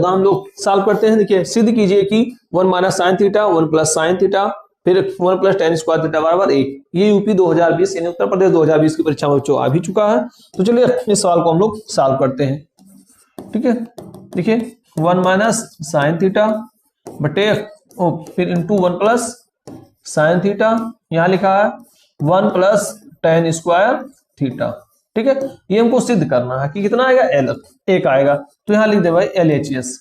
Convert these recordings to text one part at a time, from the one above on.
होगा हम लोग सॉल्व करते हैं। देखिए सिद्ध कीजिए कि 1 minus sign theta 1 plus sine theta फिर 1 प्लस टेन स्क्वायर थीटा बराबर 1। ये यूपी 2020 यानी उत्तर प्रदेश 2020 की परीक्षा में बच्चों आ भी चुका है। तो चलिए इस सवाल को हम लोग सॉल्व करते हैं। ठीक है, देखिए 1 माइनस साइन थीटा बटे फिर इंटू 1 प्लस साइन थीटा, यहाँ लिखा है 1 प्लस टेन स्क्वायर थीटा। ठीक है, ये हमको सिद्ध करना है कि कितना आएगा, एल एक आएगा। तो यहाँ लिख दे भाई LHS,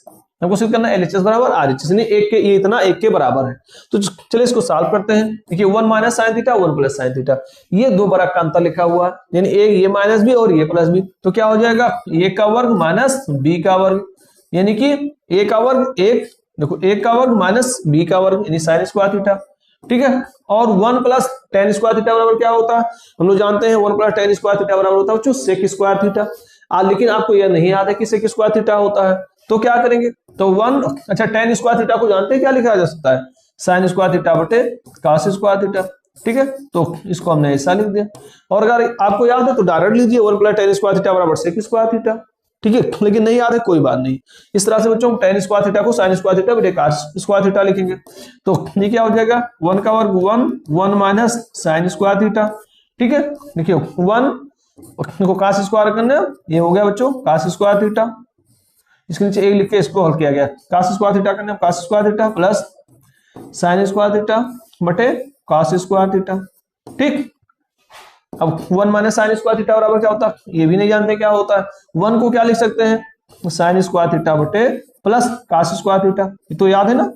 हमको सिद्ध करना है LHS बराबर RHS, यानी एक के ये इतना एक के बराबर है। तो चलिए इसको सॉल्व करते हैं। देखिए 1 minus sign theta 1 plus sine theta, ये दो बड़ा का अंतर लिखा हुआ है, यानी एक ये माइनस बी और ये प्लस बी। तो क्या हो जाएगा, ए का वर्ग माइनस बी का वर्ग, यानी कि ए का वर्ग एक, देखो ए का वर्ग माइनस बी का वर्ग यानी साइन स्क्वायर थीटा। ठीक है, और 1 प्लस टेन स्क्वायर थीटा बराबर क्या होता है, हम लोग जानते हैं 1 प्लस टेन स्क्वायर थीटा बराबर होता है बच्चों सेक स्क्वायर थीटा। लेकिन आपको यह नहीं याद है कि सेक स्क्वायर थीटा होता है, तो क्या करेंगे, तो 1 अच्छा टेन स्क्वायर थीटा को जानते हैं क्या लिखा जा सकता है, साइन स्क्वायर थीटा बटे कॉस स्क्वायर थीटा। ठीक है, तो इसको हमने ऐसा लिख दिया। और अगर आपको याद है तो डायरेक्ट लीजिए 1 प्लस टेन स्क्वायर थीटा बराबर सेक स्क्वायर थीटा। ठीक है, लेकिन नहीं याद है कोई बात नहीं, इस तरह से बच्चों टेन स्क्वायर थीटा को साइन स्क्वायर थीटा बटे कॉस स्क्वायर थीटा लिखेंगे। तो ये क्या हो जाएगा, 1 का वर्ग 1 माइनस साइन स्क्वायर थीटा। ठीक है, देखिए 1 को कॉस स्क्वायर करना, ये हो गया बच्चों कॉस स्क्वायर थीटा, इसके नीचे एक लिख के इसको हल किया गया, कॉस स्क्वायर थीटा करना cos square theta plus sine square theta बटे कॉस स्क्वायर थीटा। ठीक, अब 1 माइनस साइन स्क्वायर थीटा बराबर क्या होता है, ये भी नहीं जानते क्या होता है। 1 को क्या लिख सकते हैं, साइन स्क्वायर थीटा बटे प्लस कॉस स्क्वायर थीटा, तो याद है ना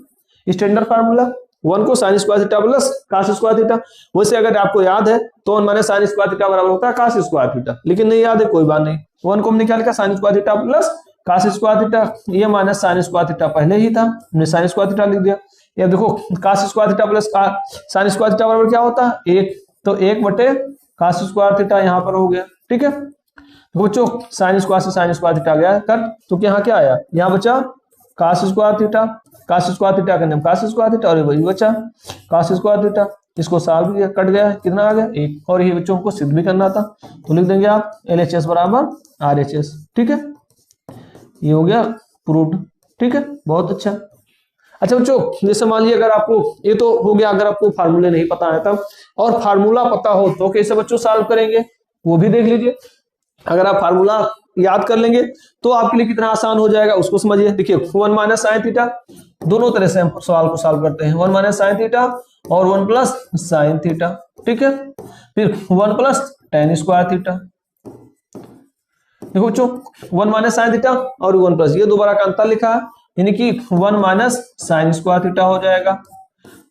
स्टैंडर्ड फार्मूला, 1 को sine square theta plus cos square theta. वैसे अगर आपको याद है तो 1 माइनस साइन स्क्वायर थीटा बराबर होता है कॉस स्क्वायर थीटा, लेकिन नहीं याद है कोई बात नहीं। 1 को हमने क्या लिखा, sign square theta plus cos square theta, ये माइनस साइन स्क्वायर थीटा पहले ही था, हमने साइन स्क्वायर थीटा लिख दिया। ये देखो cos square theta plus sine square theta बराबर क्या होता है 1, तो 1 बटे कॉस स्क्वायर थीटा यहाँ पर हो गया। ठीक है, तो बच्चों साइन स्क्वायर से साइन स्क्वायर थीटा गया कट, तो यहाँ क्या आया, यहाँ बचा cos square theta, cos square theta करने कॉस स्क्वायर थीटा और वही बचा कॉस स्क्वायर थीटा। इसको सॉल्व किया, कट गया, कितना आ गया 1, और ये बच्चों को सिद्ध भी करना था, तो लिख देंगे आप LHS बराबर RHS। ठीक है, ये हो गया प्रूव्ड। ठीक है, बहुत अच्छा। अच्छा बच्चों जैसे मान लीजिए अगर आपको ये तो हो गया, अगर आपको फार्मूले नहीं पता है तब, और फार्मूला पता हो तो कैसे बच्चों सॉल्व करेंगे वो भी देख लीजिए। अगर आप फार्मूला याद कर लेंगे तो आपके लिए कितना आसान हो जाएगा उसको समझिए। देखिए 1 माइनस साइन थीटा, दोनों तरह से हम सवाल को सॉल्व करते हैं, 1 माइनस साइन थीटा और 1 प्लस साइन थीटा। ठीक है, फिर 1 प्लस टेन स्क्वायर थीटा। देखो बच्चों 1 माइनस साइन थीटा और 1 प्लस, ये दोबारा का अंतर लिखा है, यानी कि 1 माइनस साइन स्क्वायर थीटा हो जाएगा,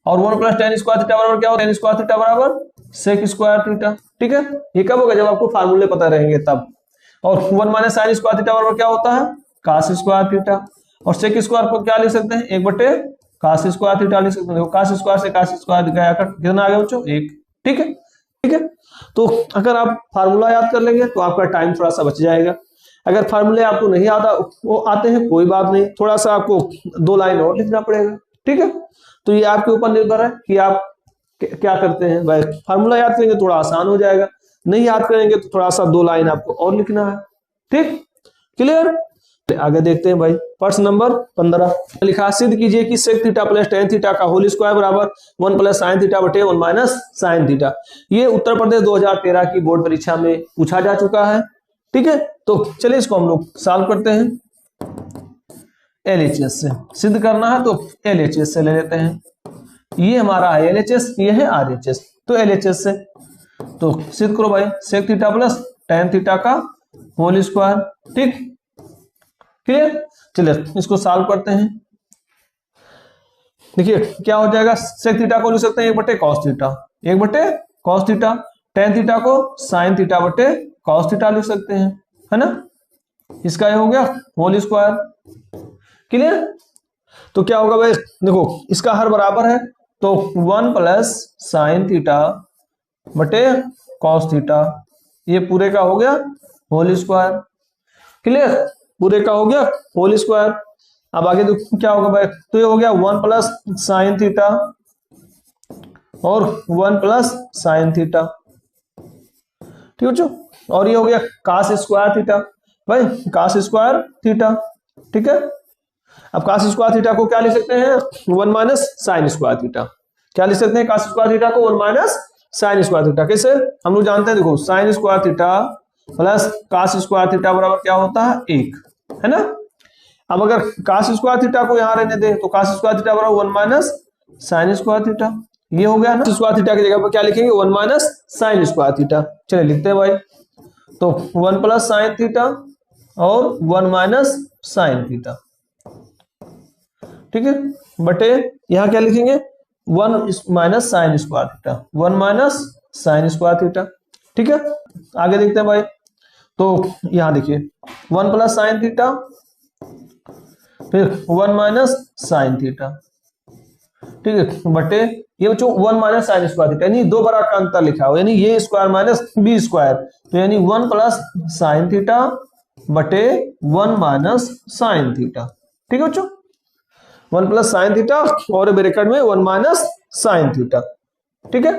और 1 प्लस टेन स्क्वायर थीटा बराबर क्या होगा, टेन स्क्वायर थीटा बराबर सेक स्क्वायर थीटा। ठीक है, ये कब होगा, जब आपको फार्मूले पता रहेंगे तब। और 1 माइनस साइन स्क्वायर थीटा बराबर क्या होता है कॉस स्क्वायर थीटा, और सेक स्क्वायर को क्या लिख सकते हैं 1 बटे कॉस स्क्वायर थीटा लिख सकते हैं। देखो कॉस स्क्वायर से कॉस स्क्वायर गया कर कितना आ गया बच्चों 1। ठीक है, ठीक है, तो अगर आप फार्मूला याद कर लेंगे तो आपका टाइम थोड़ा सा बच जाएगा। अगर फार्मूले आपको नहीं आता वो आते हैं कोई बात नहीं, थोड़ा सा आपको 2 लाइन और लिखना पड़ेगा। ठीक है, तो ये आपके ऊपर निर्भर है कि आप क्या करते हैं। भाई फार्मूला याद करेंगे थोड़ा आसान हो जाएगा, नहीं याद करेंगे तो थोड़ा सा 2 लाइन आपको और लिखना है। ठीक, क्लियर। आगे देखते हैं भाई, प्रश्न नंबर 15 लिखा, सिद्ध कीजिए कि sec theta plus tan theta का होल स्क्वायर बराबर 1 प्लस साइन थीटा बटे 1 माइनस साइन थीटा। ये उत्तर प्रदेश 2013 की बोर्ड परीक्षा में पूछा जा चुका है। ठीक है, तो चलिए इसको हम लोग सॉल्व करते हैं। LHS से सिद्ध करना है तो LHS से ले लेते हैं, ये हमारा है LHS, ये है RHS, तो LHS से तो सिद्ध करो भाई, sec theta plus tan theta का होल स्क्वायर। ठीक, क्लियर। चलिए इसको सॉल्व करते हैं। देखिए क्या हो जाएगा, सेक थीटा को लिख सकते हैं 1 बटे कॉस थीटा, 1 बटे कॉस थीटा, टेन थीटा को साइन थीटा बटे कॉस थीटा लिख सकते हैं, है ना। इसका ये हो गया होल स्क्वायर। क्लियर। तो क्या होगा भाई, देखो इसका हर बराबर है, तो 1 प्लस साइन थीटा बटे कॉस थीटा, ये पूरे का हो गया होल स्क्वायर। क्लियर, पूरे का हो गया होल स्क्वायर। अब आगे देखो क्या होगा भाई, तो ये हो गया 1 प्लस साइन थीटा और 1 प्लस साइन थीटा। ठीक है बच्चों, और ये हो गया cos स्क्वायर थीटा, भाई cos स्क्वायर थीटा। ठीक है, अब cos स्क्वायर थीटा को क्या लिख सकते हैं, 1 माइनस साइन स्क्वायर थीटा। क्या लिख सकते हैं cos स्क्वायर थीटा को, 1 माइनस साइन स्क्वायर थीटा। कैसे, हम लोग जानते हैं, देखो sign square theta plus cos square theta बराबर क्या होता है, 1, है ना। अब अगर cos स्क्वायर थीटा को यहां रहने दें तो cos स्क्वायर थीटा बराबर 1 माइनस साइन स्क्वायर थीटा, ये हो गया ना। स्क्वायर थीटा की जगह पर क्या लिखेंगे, 1 माइनस साइन स्क्वायर थीटा। चलिए लिखते हैं भाई, तो 1 प्लस साइन थीटा और 1 माइनस साइन थीटा, ठीक है, बटे यहां क्या लिखेंगे, 1 minus sine square theta, 1 minus sine square theta, ठीक है। आगे देखते हैं भाई, तो यहां देखिए 1 प्लस साइन थीटा फिर 1 माइनस साइन थीटा, ठीक है, बटे ये बच्चों 1 माइनस साइन स्क्वायर थीटा, यानी दो बड़ा का अंतर लिखा हो, यानी ये स्क्वायर माइनस बी स्क्वायर, तो यानी 1 प्लस साइन थीटा बटे 1 माइनस साइन थीटा, ठीक है बच्चों, 1 प्लस साइन थीटा और ब्रैकेट में 1 माइनस साइन थीटा, ठीक है।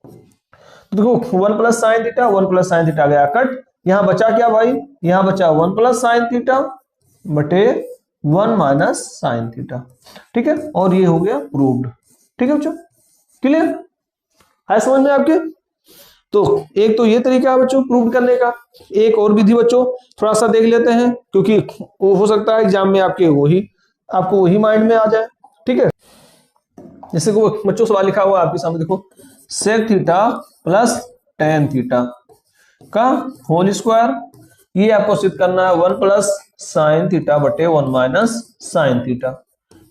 तो देखो 1 plus sine theta, 1 plus sine theta गया कट, यहां बचा क्या भाई, यहां बचा 1 प्लस साइन थीटा बटे 1 माइनस साइन थीटा, ठीक है, और ये हो गया प्रूव्ड, ठीक है बच्चों, क्लियर है समझ में आपके। तो एक तो ये तरीका है बच्चों प्रूव करने का, एक और विधि बच्चों थोड़ा सा देख लेते हैं, क्योंकि वो हो सकता है एग्जाम में आपको वही माइंड में आ जाए, ठीक है। जैसे को बच्चों सवाल लिखा हुआ आपके सामने, देखो sec theta plus tan theta का होल स्क्वायर, ये आपको सिद्ध करना है 1 प्लस साइन थीटा बटे 1 माइनस साइन थीटा,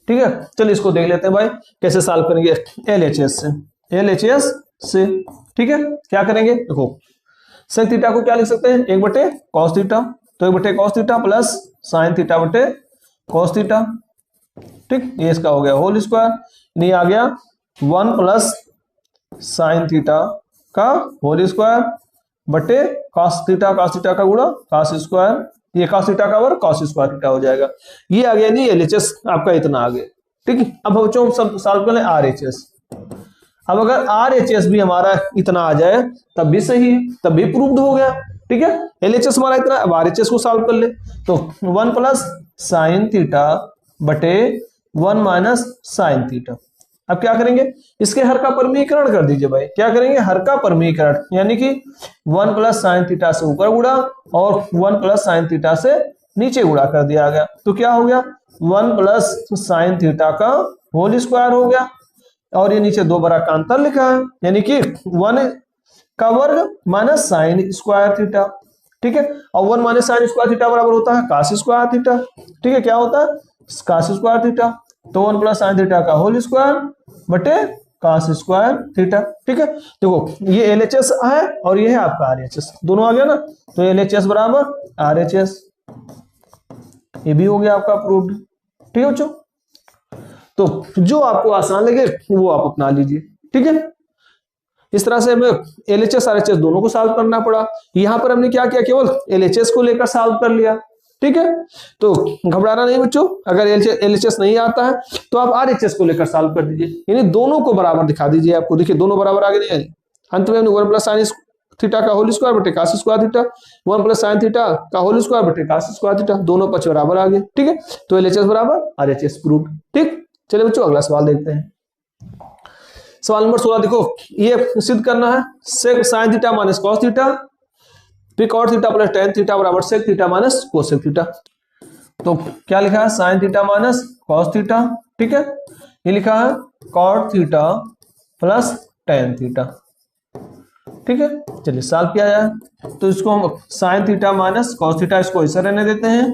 ठीक है। चलिए इसको देख लेते हैं भाई कैसे सॉल्व करेंगे, LHS से, ठीक है। क्या करेंगे, देखो सेक थीटा को क्या लिख सकते हैं, 1 बटे कॉस थीटा, तो 1 बटे cos theta plus sine theta बटे कॉस थीटा, ठीक, ये इसका हो गया होल स्क्वायर, नहीं आ गया 1 प्लस साइन थीटा का होल स्क्वायर बटे कॉस थीटा का गुणा कॉस स्क्वायर, ये कॉस थीटा का वर्ग कॉस स्क्वायर थीटा हो जाएगा, ये आ गया नहीं LHS आपका इतना आ गया, ठीक है। अब बच्चों हम सब सॉल्व कर लें RHS। अब अगर RHS भी हमारा इतना आ जाए तब भी सही, तब भी प्रूव्ड हो गया, ठीक है। LHS हमारा इतना, अब RHS को सॉल्व कर ले, तो 1 प्लस साइन थीटा बटे 1 माइनस साइन थीटा। अब क्या करेंगे, इसके हर का परमीकरण कर दीजिए भाई, क्या करेंगे, हर का परमीकरण, यानी कि 1 प्लस साइन थीटा से ऊपर गुणा और 1 प्लस साइन थीटा से नीचे गुणा कर दिया गया, तो क्या हो गया 1 प्लस साइन थीटा का होल स्क्वायर हो गया, और ये नीचे दो बड़ा का अंतर लिखा है, यानी कि 1 का वर्ग माइनस साइन स्क्वायर थीटा, ठीक है, और 1 माइनस साइन स्क्वायर थीटा बराबर होता है कॉस स्क्वायर थीटा, ठीक है, क्या होता है कॉस स्क्वायर थीटा, तो 1 प्लस साइन थीटा का होल स्क्वायर बटे कॉस स्क्वायर थीटा, ठीक है। देखो ये LHS है और ये है आपका RHS, दोनों आ गया ना, तो LHS बराबर RHS, ये भी हो गया आपका प्रूव्ड, ठीक है बच्चों। तो जो आपको आसान लगे वो आप अपना लीजिए, ठीक है। इस तरह से हमें LHS RHS दोनों को सॉल्व करना पड़ा, यहां पर हमने क्या किया, केवल LHS को लेकर सॉल्व कर लिया, ठीक है। तो घबराना नहीं बच्चों, अगर LHS नहीं आता है तो आप RHS को लेकर सॉल्व कर दीजिए, यानी दोनों को बराबर दिखा दीजिए, आपको देखिए दोनों बराबर आगे नहीं, अंत में 1 प्लस साइन थीटा का होल स्क्वायर बटे cos square theta, 1 plus sine theta का होल स्क्वायर बटे कॉस स्क्वायर थीटा, दोनों पक्ष बराबर आ गए, ठीक है। तो LHS बराबर RHS प्रूव्ड, ठीक। चलिए बच्चों अगला सवाल देखते हैं, सवाल नंबर 16, देखो ये सिद्ध करना है sec sine theta minus cos theta फिर cot theta plus tan theta बराबर sec theta minus cosec theta. तो क्या लिखा है, sine theta minus cos theta, ठीक है, ये लिखा है cot theta plus tan theta, ठीक है। चलिए सॉल्व किया जाए, तो इसको हम sine theta minus cos theta, इसको ऐसे रहने देते हैं,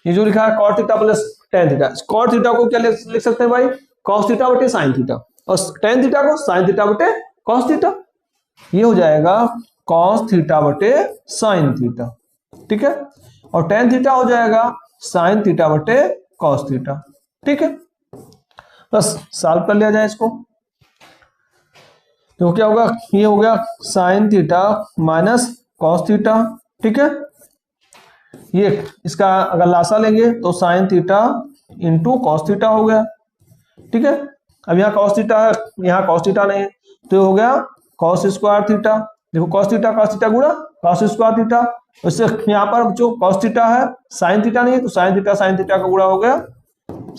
ये जो लिखा है cot theta plus tan theta, cot theta को क्या लिख सकते हैं भाई, कॉस थीटा बटे साइन थीटा, और टेन थीटा को साइन थीटा बटे कॉस थीटा, ये हो जाएगा कॉस थीटा बटे साइन थीटा, ठीक है, और टेन थीटा हो जाएगा साइन थीटा बटे कॉस थीटा, ठीक है। बस सॉल्व कर लिया जाए इसको, तो क्या होगा, ये हो गया sign theta minus cos theta, ठीक है, ये इसका अगर लासा लेंगे तो sign theta into cos theta हो गया, ठीक है। अब यहाँ कॉस थीटा है, यहाँ कॉस थीटा नहीं है, तो हो गया कॉस स्क्वायर थीटा, देखो cos थीटा गुणा cos स्क्वायर थीटा, उससे यहाँ पर जो cos थीटा है sin थीटा नहीं है, तो sin थीटा का गुणा हो गया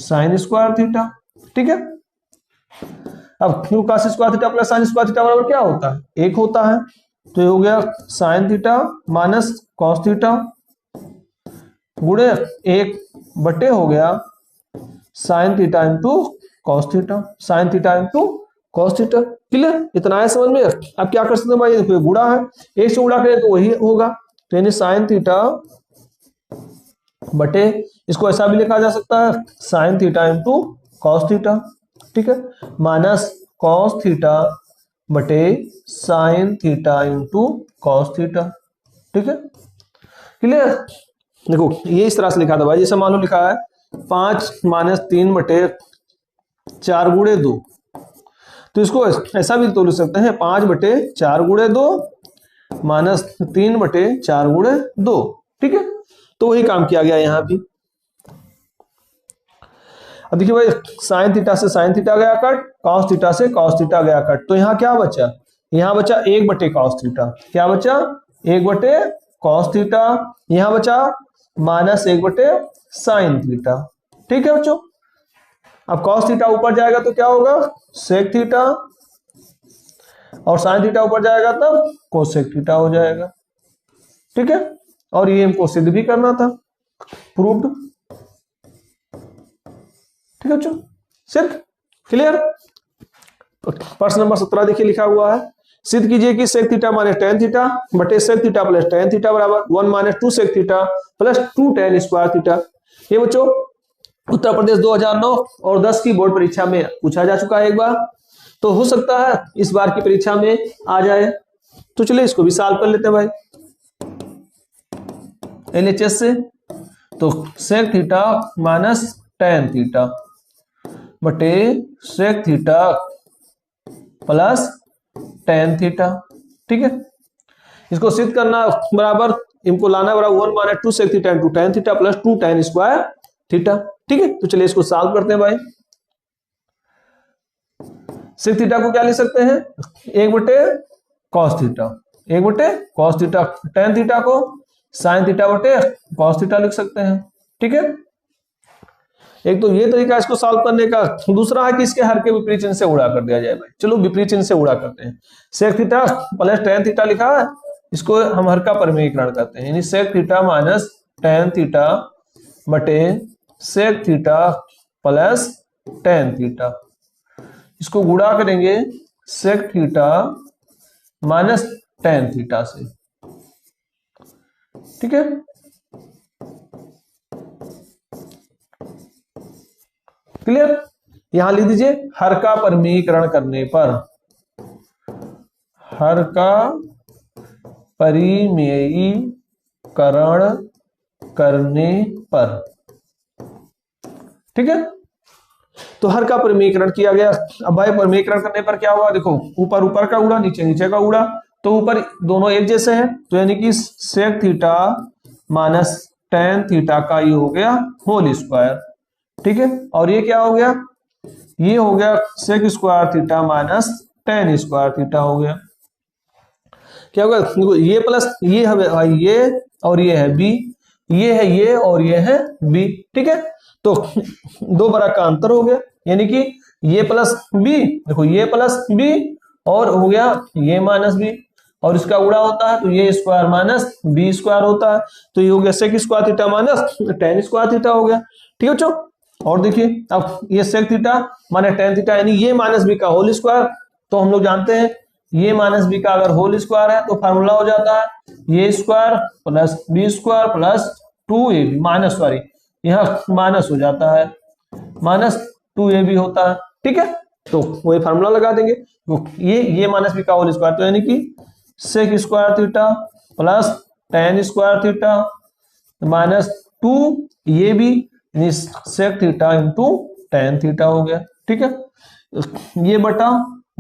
sin स्क्वायर थीटा। ठीक है, अब क्यों cos square theta plus sin square theta बराबर क्या होता है, एक होता है, तो ये हो गया sin theta minus cos theta गुणे एक बटे हो गया sin theta into cos theta, sin theta into cos theta. Clear, इतना है समझ में। अब क्या कर सकते हैं भाई, देखो गुणा है, एक से गुणा करें तो वही होगा, तो यानी sin थीटा बटे, इसको ऐसा भी लिखा जा सकता है sin theta into cos theta. ठीक है, माइनस cos थीटा बटे sin theta into cos theta. ठीक है, क्लियर। देखो ये इस तरह से लिखा था भाई, जैसे मान लो लिखा है 5 माइनस 3 बटे 4 गुणे 2, तो इसको ऐसा भी तो लिख सकते हैं 5 बटे 4 गुणे 2 माइनस 3 बटे 4 गुणे 2। ठीक है, तो वही काम किया गया यहाँ भी। अब देखिए भाई sin थीटा से sin थीटा गया कट, cos थीटा से cos थीटा गया कट, तो यहाँ क्या बचा, यहाँ बचा 1 बटे cos थीटा, क्या बचा 1 बटे cos थीटा, यहाँ बचा माइनस 1 बटे sin थीटा। ठीक है बच्चों, अब cos थीटा ऊपर जाएगा तो क्या होगा sec थीटा, और sin थीटा ऊपर जाएगा तब cosec थीटा हो जाएगा। ठीक है, और ये हमको सिद्ध भी करना था, प्रूव्ड। ठीक है बच्चों, सिद्ध, क्लियर। प्रश्न नंबर 17 देखिए लिखा हुआ है, सिद्ध कीजिए कि sec theta minus tan theta बटे sec theta plus tan theta बराबर 1 minus 2 sec theta plus 2 tan square theta. ये बच्चों उत्तर प्रदेश 2009 और 10 की बोर्ड परीक्षा में पूछा जा चुका है एक बार, तो हो सकता है इस बार की परीक्षा में आ जाए, तो चलिए इसको भी सॉल्व कर लेते हैं भाई LHS से। तो sec theta minus tan theta बटे sec theta plus tan theta. ठीक है, इसको सिद्ध करना बराबर, इनको लाना बराबर 1 minus 2 sec theta into tan theta plus 2 tan square theta. ठीक है, तो चलिए इसको सॉल्व करते हैं भाई। sec थीटा को क्या लिख सकते हैं 1 बटे cos थीटा, 1 बटे cos थीटा, tan थीटा को sin थीटा बटे cos थीटा लिख सकते हैं। ठीक है, एक तो ये तरीका इसको सॉल्व करने का, दूसरा है कि इसके हर के विपरीत चिन्ह से गुणा कर दिया जाए भाई। चलो विपरीत चिन्ह से गुणा करते हैं, sec theta plus tan theta लिखा है, इसको हम हर का परिमेयीकरण करते हैं, यानी sec theta minus tan theta बटे sec theta plus tan theta, इसको गुणा करेंगे sec theta minus tan theta से। ठीक है, क्लियर। यहां लिख दीजिए हर का परिमेयीकरण करने पर, हर का परिमेयीकरण करने पर। ठीक है, तो हर का परिमेयीकरण किया गया। अब भाई परिमेयीकरण करने पर क्या हुआ, देखो ऊपर ऊपर का उड़ा, नीचे नीचे का उड़ा, तो ऊपर दोनों एक जैसे हैं, तो यानी कि sec theta minus tan theta का ये हो गया होल स्क्वायर। ठीक है, और ये क्या हो गया, ये हो गया sec square theta minus tan square theta हो गया। क्या होगा, ये प्लस ये है ये, और ये है b, ये है ये और ये है b। ठीक है, तो दो बराबर का अंतर हो गया, यानी कि ये प्लस b, देखो ये प्लस b और हो गया ये माइनस b, और इसका गुणा होता है तो ये स्क्वायर माइनस b स्क्वायर होता है, तो ये हो गया sec square theta minus tan square theta हो गया। ठीक है बच्चों, और देखिए अब ये sec theta minus tan theta यानी ये माइनस b का होल स्क्वायर, तो हम लोग जानते हैं ये माइनस b का अगर होल स्क्वायर है तो फार्मूला हो जाता है A square plus b square plus 2ab minus, sorry यहाँ माइनस हो जाता है, माइनस 2ab होता है। ठीक है, तो वही फार्मूला लगा देंगे, तो ये माइनस b का होल स्क्वायर, तो यानी कि sec square theta plus tan square theta minus 2 ये भी sec theta into tan theta हो गया। ठीक है, ये बटा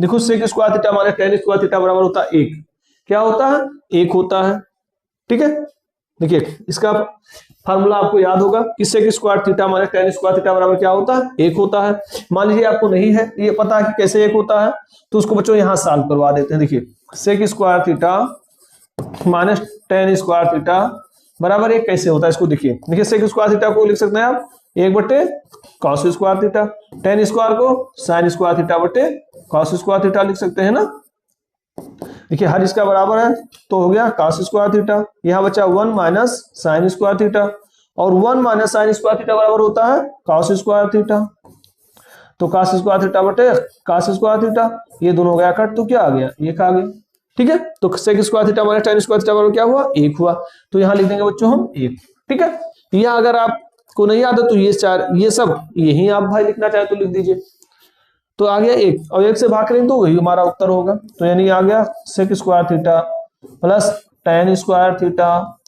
देखो sec square theta minus tan square theta बराबर होता है 1, क्या होता है 1 होता है। ठीक है, देखिए इसका फार्मूला आपको याद होगा कि sec square theta minus tan square theta बराबर क्या होता है 1 होता है। मान लीजिए आपको नहीं है ये पता है कि कैसे 1 होता है, तो उसको बच्चों यहाँ सॉल्व करवा देते हैं। देखिए sec square theta minus tan square theta बराबर 1 कैसे होता है इसको देखिए। देखिए सेक स्क्वायर थीटा को लिख सकते हैं आप 1/cos square theta, ten square को साइन स्क्वायर थीटा बटे cos स्क्वायर थीटा लिख सकते हैं ना। देखिए हर इसका बराबर है तो हो गया cos स्क्वायर थीटा, यहाँ बचा 1 माइनस साइन स्क्वायर थीटा, और 1 माइनस साइन स्क्वायर थीटा बराबर होता है cos स्क्वायर थीटा। तो cos स्क्वायर थीटा बटे cos स्क्वायर थीटा, ये दोनों गया कट तो क्या आ गया 1 आ गया। ठीक है, तो sec square theta minus tan square theta बराबर क्या हुआ 1 हुआ, तो यहाँ लिख देंगे बच्चों हम 1। ठीक है, यहाँ अगर आपको नहीं याद है तो ये चार ये सब यही आप भाई लिखना चाहे तो लिख दीजिए। तो आ गया 1 और 1 से भाग करेंगे तो वही हमारा उत्तर होगा। तो यानी आ गया sec square theta plus tan square theta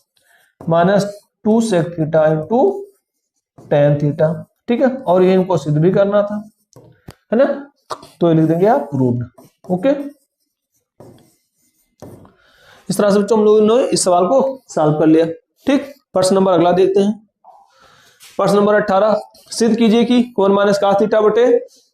minus 2 sec theta into tan theta. ठीक है, और ये इनको सिद्ध भी करना था, है ना, तो ये लिख देंगे आप प्रूव्ड। ओके, इस तरह से बच्चों हम लोगों ने इस सवाल को सॉल्व कर लिया। ठीक, प्रश्न नंबर अगला देखते हैं। प्रश्न नंबर 18, सिद्ध कीजिए कि 1 माइनस cos थीटा बटे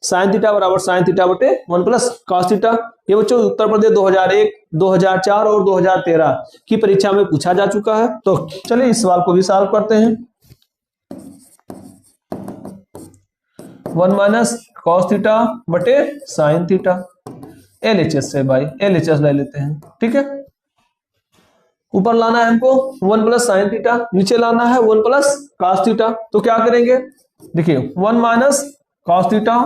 साइन थीटा बराबर साइन थीटा बटे 1 प्लस cos थीटा। ये बच्चों उत्तर प्रदेश 2001, 2004 और 2013 की परीक्षा में पूछा जा चुका है। तो चलिए इस सवाल को भी सॉल्व करते हैं। 1 माइनस cos थीटा बटे साइन थीटा, LHS से भाई LHS ले लेते हैं। ठीक है, ऊपर लाना है हमको 1 प्लस साइन थीटा, नीचे लाना है 1 प्लस cos थीटा। तो क्या करेंगे, देखिए 1 माइनस cos थीटा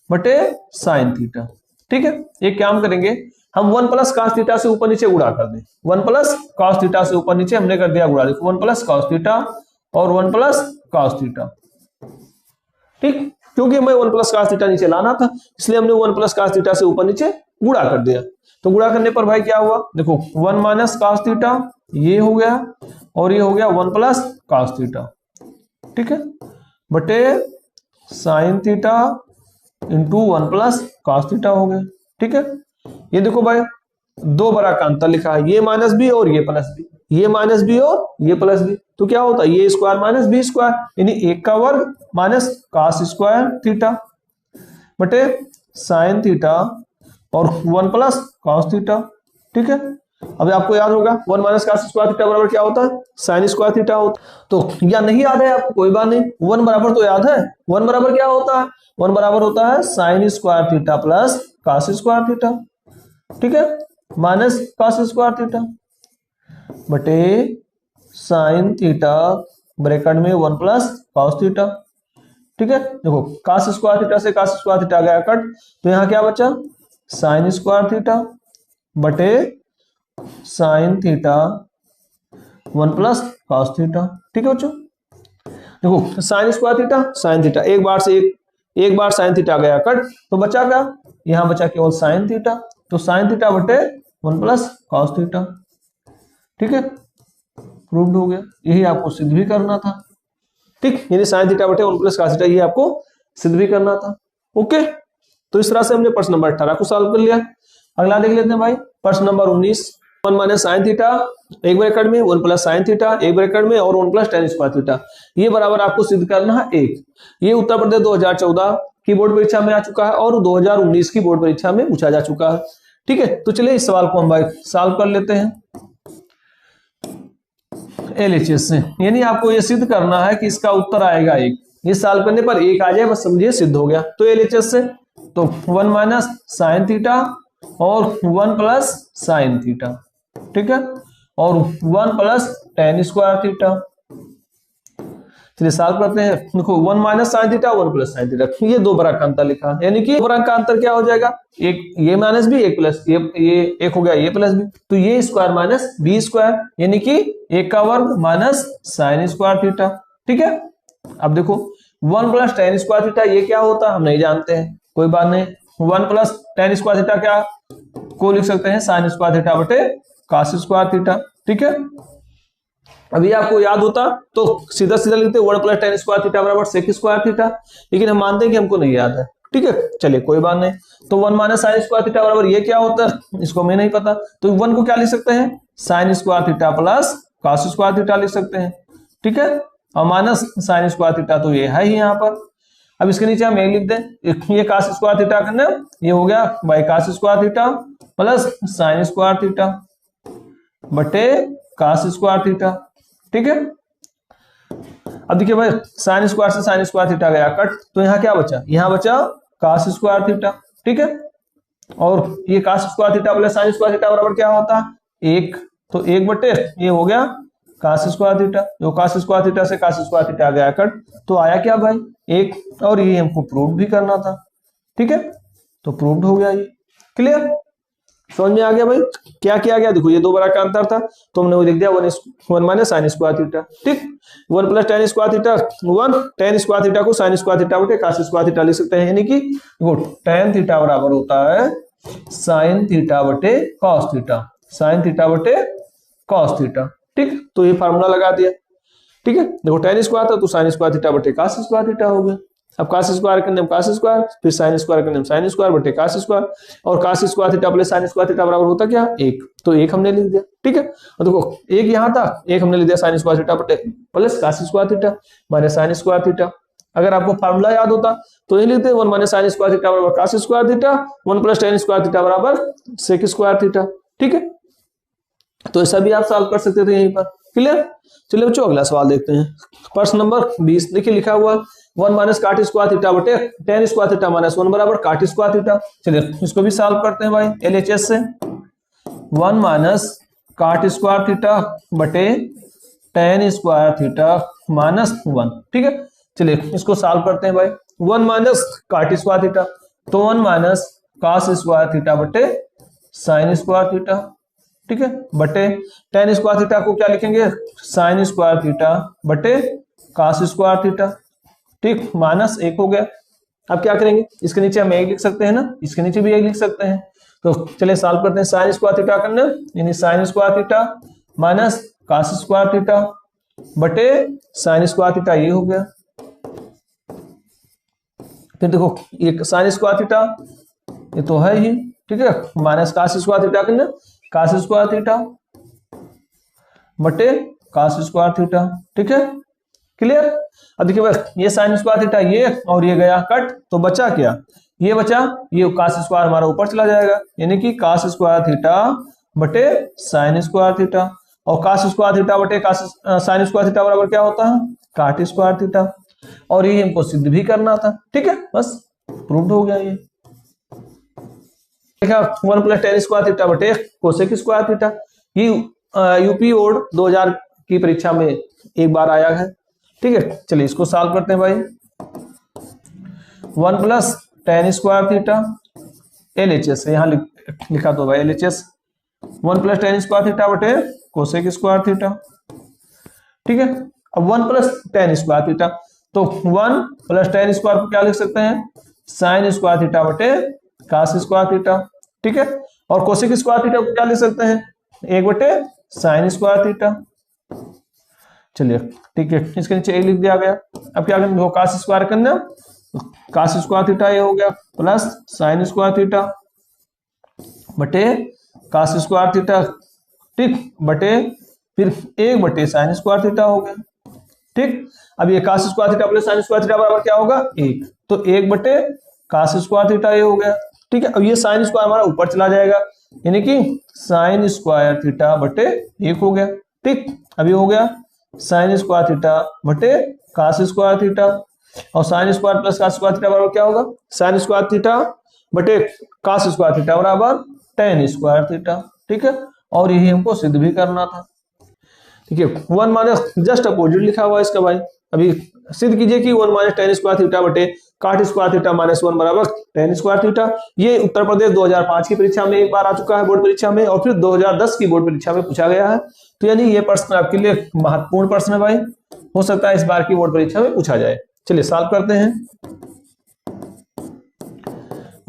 बटे साइन थीटा। ठीक है, एक काम करेंगे हम 1 प्लस cos थीटा से ऊपर नीचे गुणा कर दें। 1 प्लस cos थीटा से ऊपर नीचे हमने कर दिया गुणा, देखो 1 प्लस cos थीटा और 1 प्लस cos थीटा। ठीक, क्योंकि हमें 1 प्लस cos थीटा नीचे लाना था इसलिए हमने 1 प्लस cos थीटा से ऊपर नीचे गुणा कर दिया। तो गुणा करने पर भाई क्या हुआ, देखो 1 माइनस cos थीटा ये हो गया और ये हो गया 1 प्लस cos थीटा। ठीक है, बटे sine theta into 1 plus cos theta हो गया। ठीक है, ये देखो भाई दो बड़ा का अंतर लिखा है, ये माइनस बी और ये प्लस बी, ये माइनस बी और ये प्लस बी, तो क्या होता है A square minus B square, यानी 1 का वर्ग माइनस cos स्क्वायर थीटा बटे साइन थीटा और 1 प्लस cos थीटा। ठीक है, अब आपको याद होगा 1 माइनस cos स्क्वायर थीटा बराबर क्या होता है साइन स्क्वायर थीटा होता है। तो या नहीं याद है आपको कोई बात नहीं, 1 बराबर तो याद है, 1 बराबर क्या होता है, 1 बराबर होता है sine square theta plus cos square theta. ठीक है, माइनस cos स्क्वायर थीटा बटे साइन थीटा ब्रैकेट में 1 प्लस cos थीटा। ठीक है, देखो cos स्क्वायर थीटा से cos स्क्वायर थीटा गया कट, तो यहाँ क्या बचा साइन स्क्वायर थीटा बटे sine theta 1 plus cos theta. ठीक है बच्चों, देखो sign square theta sine theta एक बार साइन थीटा गया कट, तो बचा क्या, यहाँ बचा केवल साइन थीटा, तो साइन थीटा बटे 1 प्लस cos थीटा। ठीक है, प्रूव्ड हो गया, यही आपको सिद्ध भी करना था। ठीक, यानी साइन थीटा बटे 1 प्लस cos थीटा ये आपको सिद्ध भी करना था। ओके, तो इस तरह से हमने प्रश्न नंबर 18 को सॉल्व कर लिया। अगला देख लेते हैं भाई प्रश्न नंबर 19, 1 माइनस साइन थीटा एक ब्रैकेट में 1 प्लस साइन थीटा एक ब्रैकेट में और 1 प्लस टेन स्क्वायर थीटा, ये बराबर आपको सिद्ध करना है 1। ये उत्तर प्रदेश 2014 की बोर्ड परीक्षा में आ चुका है और 2019 की बोर्ड परीक्षा में पूछा जा चुका है। ठीक है, तो चलिए इस सवाल को हम भाई सॉल्व कर लेते हैं LHS से, यानी आपको ये सिद्ध करना है कि इसका उत्तर आएगा 1। ये सॉल्व करने पर 1 आ जाए बस समझिए सिद्ध हो गया। तो LHS से तो 1 माइनस साइन थीटा और 1 प्लस साइन थीटा। ठीक है, और 1 प्लस टेन स्क्वायर थीटा। चलिए सॉल्व करते हैं, देखो 1 minus sign theta 1 plus sine theta, ये दो बड़ा का अंतर लिखा, यानी कि बड़ा का अंतर क्या हो जाएगा, एक ये माइनस बी एक प्लस ये एक हो गया ये प्लस बी, तो ये स्क्वायर माइनस बी स्क्वायर, यानी कि 1 का वर्ग माइनस साइन स्क्वायर थीटा। ठीक है, अब देखो 1 प्लस टेन स्क्वायर थीटा ये क्या होता है हम नहीं जानते हैं, कोई बात नहीं, 1 प्लस टेन स्क्वायर थीटा क्या को लिख सकते हैं साइन स्क्वायर थीटा बटे cos स्क्वायर थीटा। ठीक है, अभी आपको याद होता तो सीधा सीधा लिखते 1 प्लस टेन स्क्वायर थीटा बराबर सेक स्क्वायर थीटा, लेकिन हम मानते हैं कि हमको नहीं याद है। ठीक है, चलिए कोई बात नहीं, तो 1 माइनस साइन स्क्वायर थीटा बराबर ये क्या होता है इसको हमें नहीं पता, तो 1 को क्या लिख सकते हैं sine square theta plus cos square theta लिख सकते हैं। ठीक है, और माइनस साइन स्क्वायर थीटा तो ये है ही यहाँ पर। अब इसके नीचे हम ये लिख दें, ये cos स्क्वायर थीटा करना ये हो गया by cos square theta plus sine square theta बटे कास स्क्वायर थीटा। ठीक है, अब देखिए भाई साइन स्क्वायर से साइन स्क्वायर थीटा गया कट, तो यहाँ क्या बचा, यहाँ बचा कास स्क्वायर थीटा। ठीक है, और ये cos square theta plus sine square theta बराबर क्या होता है, एक, तो एक बटे ये हो गया कास स्क्वायर थीटा, जो कास स्क्वायर थीटा से कास स्क्वायर थीटा गया कट, तो आया क्या भाई एक, और ये हमको प्रूव भी करना था। ठीक है, तो प्रूव्ड हो गया ये। क्लियर, समझ में आ गया भाई क्या किया गया, देखो ये दो बड़ा का अंतर था तो हमने वो लिख दिया one minus sine square theta. ठीक, one plus tan square theta, one tan square theta को साइन स्क्वायर थीटा बटे कास स्क्वायर थीटा लिख सकते हैं, यानी कि वो टेन थीटा बराबर होता है साइन थीटा बटे कॉस थीटा, साइन थीटा बटे कॉस थीटा। ठीक, तो ये फार्मूला लगा दिया। ठीक है, देखो टेन स्क्वायर था तो साइन स्क्वायर थीटा बटे कास स्क्वायर थीटा हो गया। अब कास स्क्वायर का नाम कास स्क्वायर, फिर साइन स्क्वायर का नाम साइन स्क्वायर बटे कास स्क्वायर, और cos square theta plus sine square theta बराबर होता क्या, एक, तो एक हमने लिख दिया। ठीक है, और देखो एक यहाँ था, एक हमने लिख दिया साइन स्क्वायर थीटा बटे plus cos square theta minus sine square theta. अगर आपको फार्मूला याद होता तो ये लिखते one minus sine square theta बराबर cos square theta, one plus tan square theta बराबर सेक स्क्वायर थीटा। ठीक है, तो ऐसा भी आप सॉल्व कर सकते थे यहीं पर। क्लियर, चलिए बच्चों अगला सवाल देखते हैं। प्रश्न नंबर 20 देखिए लिखा हुआ one minus cot square theta बटे tan square theta minus one बराबर काट स्क्वायर थीटा। चलिए इसको भी सॉल्व करते हैं भाई एलएचएस से। One minus cot square theta बटे tan square theta minus one. ठीक है, चलिए इसको सॉल्व करते हैं भाई। One minus cot square theta, तो one minus cos square theta बटे साइन स्क्वायर थीटा। ठीक है, बटे टेन स्क्वायर थीटा को क्या लिखेंगे, साइन स्क्वायर थीटा बटे कास स्क्वायर थीटा। ठीक, माइनस एक हो गया। अब क्या करेंगे, इसके नीचे हम एक लिख सकते हैं ना, इसके नीचे भी एक लिख सकते हैं, तो चलिए सॉल्व करते हैं। साइन स्क्वायर थीटा करना, यानी sine square theta minus cos square theta बटे साइन स्क्वायर थीटा, ये हो गया। फिर देखो ये साइन स्क्वायर थीटा ये तो है ही, ठीक है, माइनस कास स्क्वायर थीटा करना, कास स्क्वायर थीटा बटे कास स्क्वायर थीटा। ठीक है, क्लियर। अब देखिए भाई ये साइन स्क्वायर थीटा ये और ये गया कट, तो बचा क्या, ये बचा, ये कास स्क्वायर हमारा ऊपर चला जाएगा, यानी कि कास स्क्वायर थीटा बटे साइन स्क्वायर थीटा, और कास स्क्वायर थीटा बटे कास साइन स्क्वायर थीटा बराबर क्या होता है, काट स्क्वायर थीटा, और ये हमको सिद्ध भी करना था। ठीक है, बस प्रूव्ड हो गया ये। देखा one plus tan square theta बटे कोसेक स्क्वायर थीटा, ये यूपी बोर्ड 2000 की परीक्षा में एक बार आया है। ठीक है, चलिए इसको सॉल्व करते हैं भाई। One plus tan square theta LHS यहाँ लिखा तो भाई LHS, one plus tan square theta बटे कोसेक स्क्वायर थीटा। ठीक है, अब one plus tan square theta, तो वन प्लस टेन स्क्वायर को क्या लिख सकते हैं, साइन स्क्वायर थीटा बटे कास स्क्वायर थीटा। ठीक है, और कोसेक स्क्वायर थीटा को क्या लिख सकते हैं, एक बटे साइन स्क्वायर थीटा। चलिए ठीक है, इसके नीचे एक लिख दिया गया। अब क्या करेंगे, कास स्क्वायर करना, कास स्क्वायर थीटा ये हो गया प्लस साइन स्क्वायर थीटा बटे कास स्क्वायर थीटा। ठीक, बटे फिर एक बटे साइन स्क्वायर थीटा हो गया। ठीक, अब ये cos square theta plus sine square theta बराबर क्या होगा, एक, तो एक बटे कास स्क्वायर थीटा ये हो गया। ठीक है, अब ये साइन स्क्वायर हमारा ऊपर चला जाएगा, यानी कि साइन स्क्वायर थीटा बटे एक हो गया। ठीक, अभी हो गया साइन स्क्वायर थीटा बटे कास स्क्वायर थीटा, और sine square plus cos square theta बराबर क्या होगा, साइन स्क्वायर थीटा बटे कास स्क्वायर थीटा बराबर टेन स्क्वायर थीटा। ठीक है, और यही हमको सिद्ध भी करना था। ठीक है, वन माइनस जस्ट अपोजिट लिखा हुआ है इसका भाई। अभी सिद्ध कीजिए कि one minus tan square theta बटे cot square theta minus one बराबर टेन स्क्वायर थीटा। ये उत्तर प्रदेश 2005 की परीक्षा में एक बार आ चुका है बोर्ड परीक्षा में, और फिर 2010 की बोर्ड परीक्षा में पूछा गया है। तो यानी ये प्रश्न आपके लिए महत्वपूर्ण प्रश्न है भाई, हो सकता है इस बार की बोर्ड परीक्षा में पूछा जाए। चलिए सॉल्व करते हैं।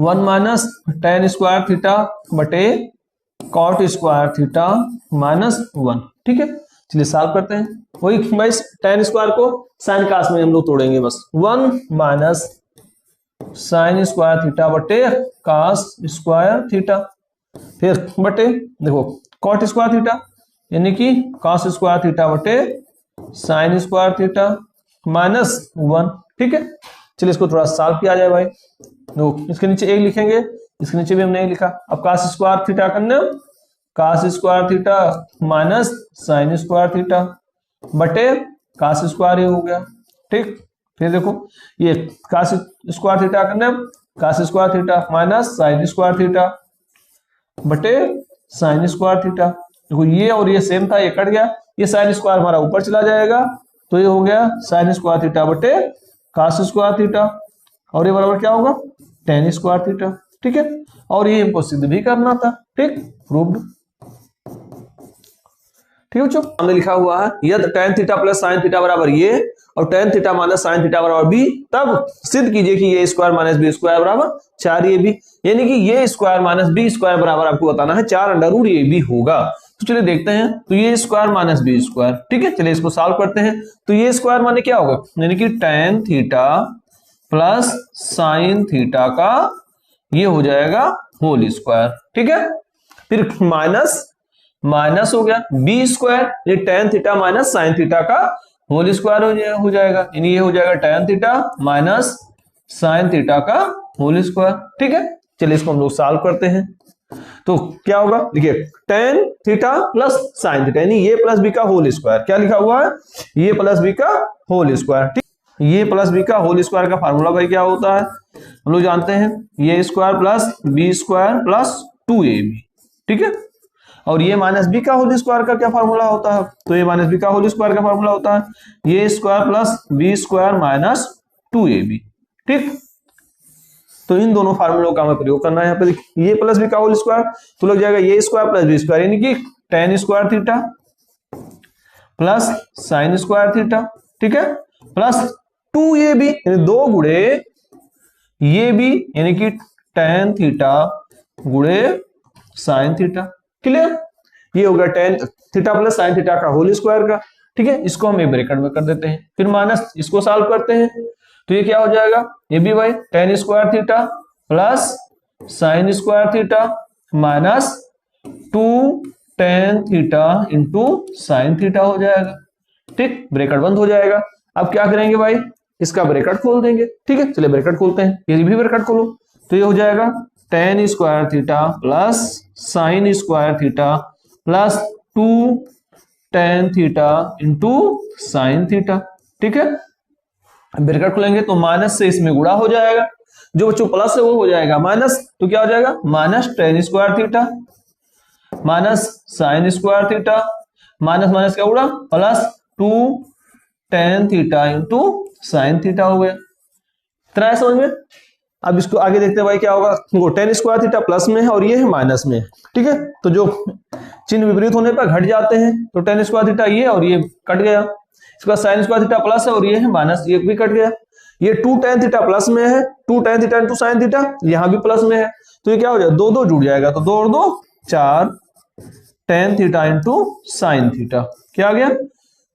One minus tan square theta बटे cot square theta minus one. ठीक है, चलिए सॉल्व करते हैं। वही भाई टेन स्क्वायर को साइन कास में हम लोग तोड़ेंगे बस। One minus sine square theta बटे कास स्क्वायर थीटा, फिर बटे देखो कॉट स्क्वायर थीटा यानी कि कास स्क्वायर थीटा बटे sine square theta minus one. ठीक है, चलिए इसको थोड़ा सॉल्व किया जाए भाई। देखो इसके नीचे एक लिखेंगे इसके नीचे भी हमने ये लिखा। अब cos स्क्वायर थीटा करना, cos square theta minus sine square theta बटे cos स्क्वायर ये हो गया। ठीक, फिर देखो ये cos स्क्वायर थीटा करना, cos square theta minus sine square theta बटे साइन स्क्वायर थीटा। देखो ये और ये सेम था, ये कट गया, ये साइन स्क्वायर हमारा ऊपर चला जाएगा, तो ये हो गया साइन स्क्वायर थीटा बटे cos स्क्वायर थीटा, और ये बराबर क्या होगा tan स्क्वायर थीटा। ठीक है, और ये हमको सिद्ध भी करना था। ठीक, प्रूव्ड। ठीक है बच्चों, हमने लिखा हुआ है यदि tan theta plus sine theta बराबर ये और tan theta minus sign theta बराबर बी, तब सिद्ध कीजिए कि ये स्क्वायर माइनस बी स्क्वायर बराबर 4 ए बी। यानी कि ये स्क्वायर माइनस बी स्क्वायर बराबर आपको बताना है 4 अंडर रूट ए बी होगा। तो चलिए देखते हैं, तो ये स्क्वायर माइनस बी स्क्वायर। ठीक है, चलिए इसको सॉल्व करते हैं। तो ये स्क्वायर माने क्या होगा, यानी कि tan theta plus sine theta का ये हो जाएगा होल स्क्वायर। ठीक है, फिर माइनस हो गया बी स्क्वायर, ये tan theta minus sine theta का होल स्क्वायर हो जाएगा, यानी ये हो जाएगा tan theta minus sine theta का होल स्क्वायर। ठीक है, चलिए इसको हम लोग सॉल्व करते हैं। तो क्या होगा, देखिए tan theta plus sine theta, यानी ये प्लस बी का होल स्क्वायर, क्या लिखा हुआ है ये प्लस बी का होल स्क्वायर। ठीक, ये प्लस बी का होल स्क्वायर का फार्मूला भाई क्या होता है, हम लोग जानते हैं A square plus B square plus 2ab। ठीक है, और ये माइनस बी का होल स्क्वायर का क्या फार्मूला होता है, तो ये माइनस बी का होल स्क्वायर का फार्मूला होता है A square plus B square minus 2ab। ठीक, तो इन दोनों फार्मूलों का हमें प्रयोग करना है। यहाँ पे ये प्लस बी का होल स्क्वायर तो लग जाएगा ये स्क्वायर प्लस बी स्क्वायर, यानी कि tan square theta plus sine square theta. ठीक है, प्लस 2ab यानी 2 गुणे ये बी, यानी कि tan थीटा गुणे साइन थीटा। क्लियर, ये होगा tan theta plus sine theta का होल स्क्वायर का। ठीक है, इसको हम एक ब्रैकेट में कर देते हैं, फिर माइनस इसको सॉल्व करते हैं, तो ये क्या हो जाएगा, ये भी भाई tan square theta plus sine square theta minus 2 tan theta into sine theta हो जाएगा। ठीक, ब्रैकेट बंद हो जाएगा। अब क्या करेंगे भाई, इसका ब्रैकेट खोल देंगे। ठीक है, चलिए ब्रैकेट खोलते हैं, ये भी ब्रैकेट खोलो, तो ये हो जाएगा tan square theta plus sine square theta plus 2 tan theta into sine theta. ठीक है, ब्रैकेट खोलेंगे तो माइनस से इसमें गुणा हो जाएगा, जो बच्चों प्लस है वो हो जाएगा माइनस, तो क्या हो जाएगा minus tan square theta minus sine square theta minus minus क्या उड़ा plus 2 tan theta into sine theta हो गया। इतना है समझ में। अब इसको आगे देखते हैं भाई क्या होगा, वो tan स्क्वायर थीटा प्लस में है और ये है माइनस में। ठीक है, तो जो चिन्ह विपरीत होने पर घट जाते हैं, तो tan स्क्वायर थीटा ये और ये कट गया, इसका साइन स्क्वायर थीटा प्लस है और ये है माइनस, ये भी कट गया। ये 2 tan थीटा प्लस में है, 2 tan theta into sine theta यहां भी प्लस में है, तो ये क्या हो जाएगा 2 2 जुड़ जाएगा, तो 2 और 2 4 tan theta into sine theta, क्या आ गया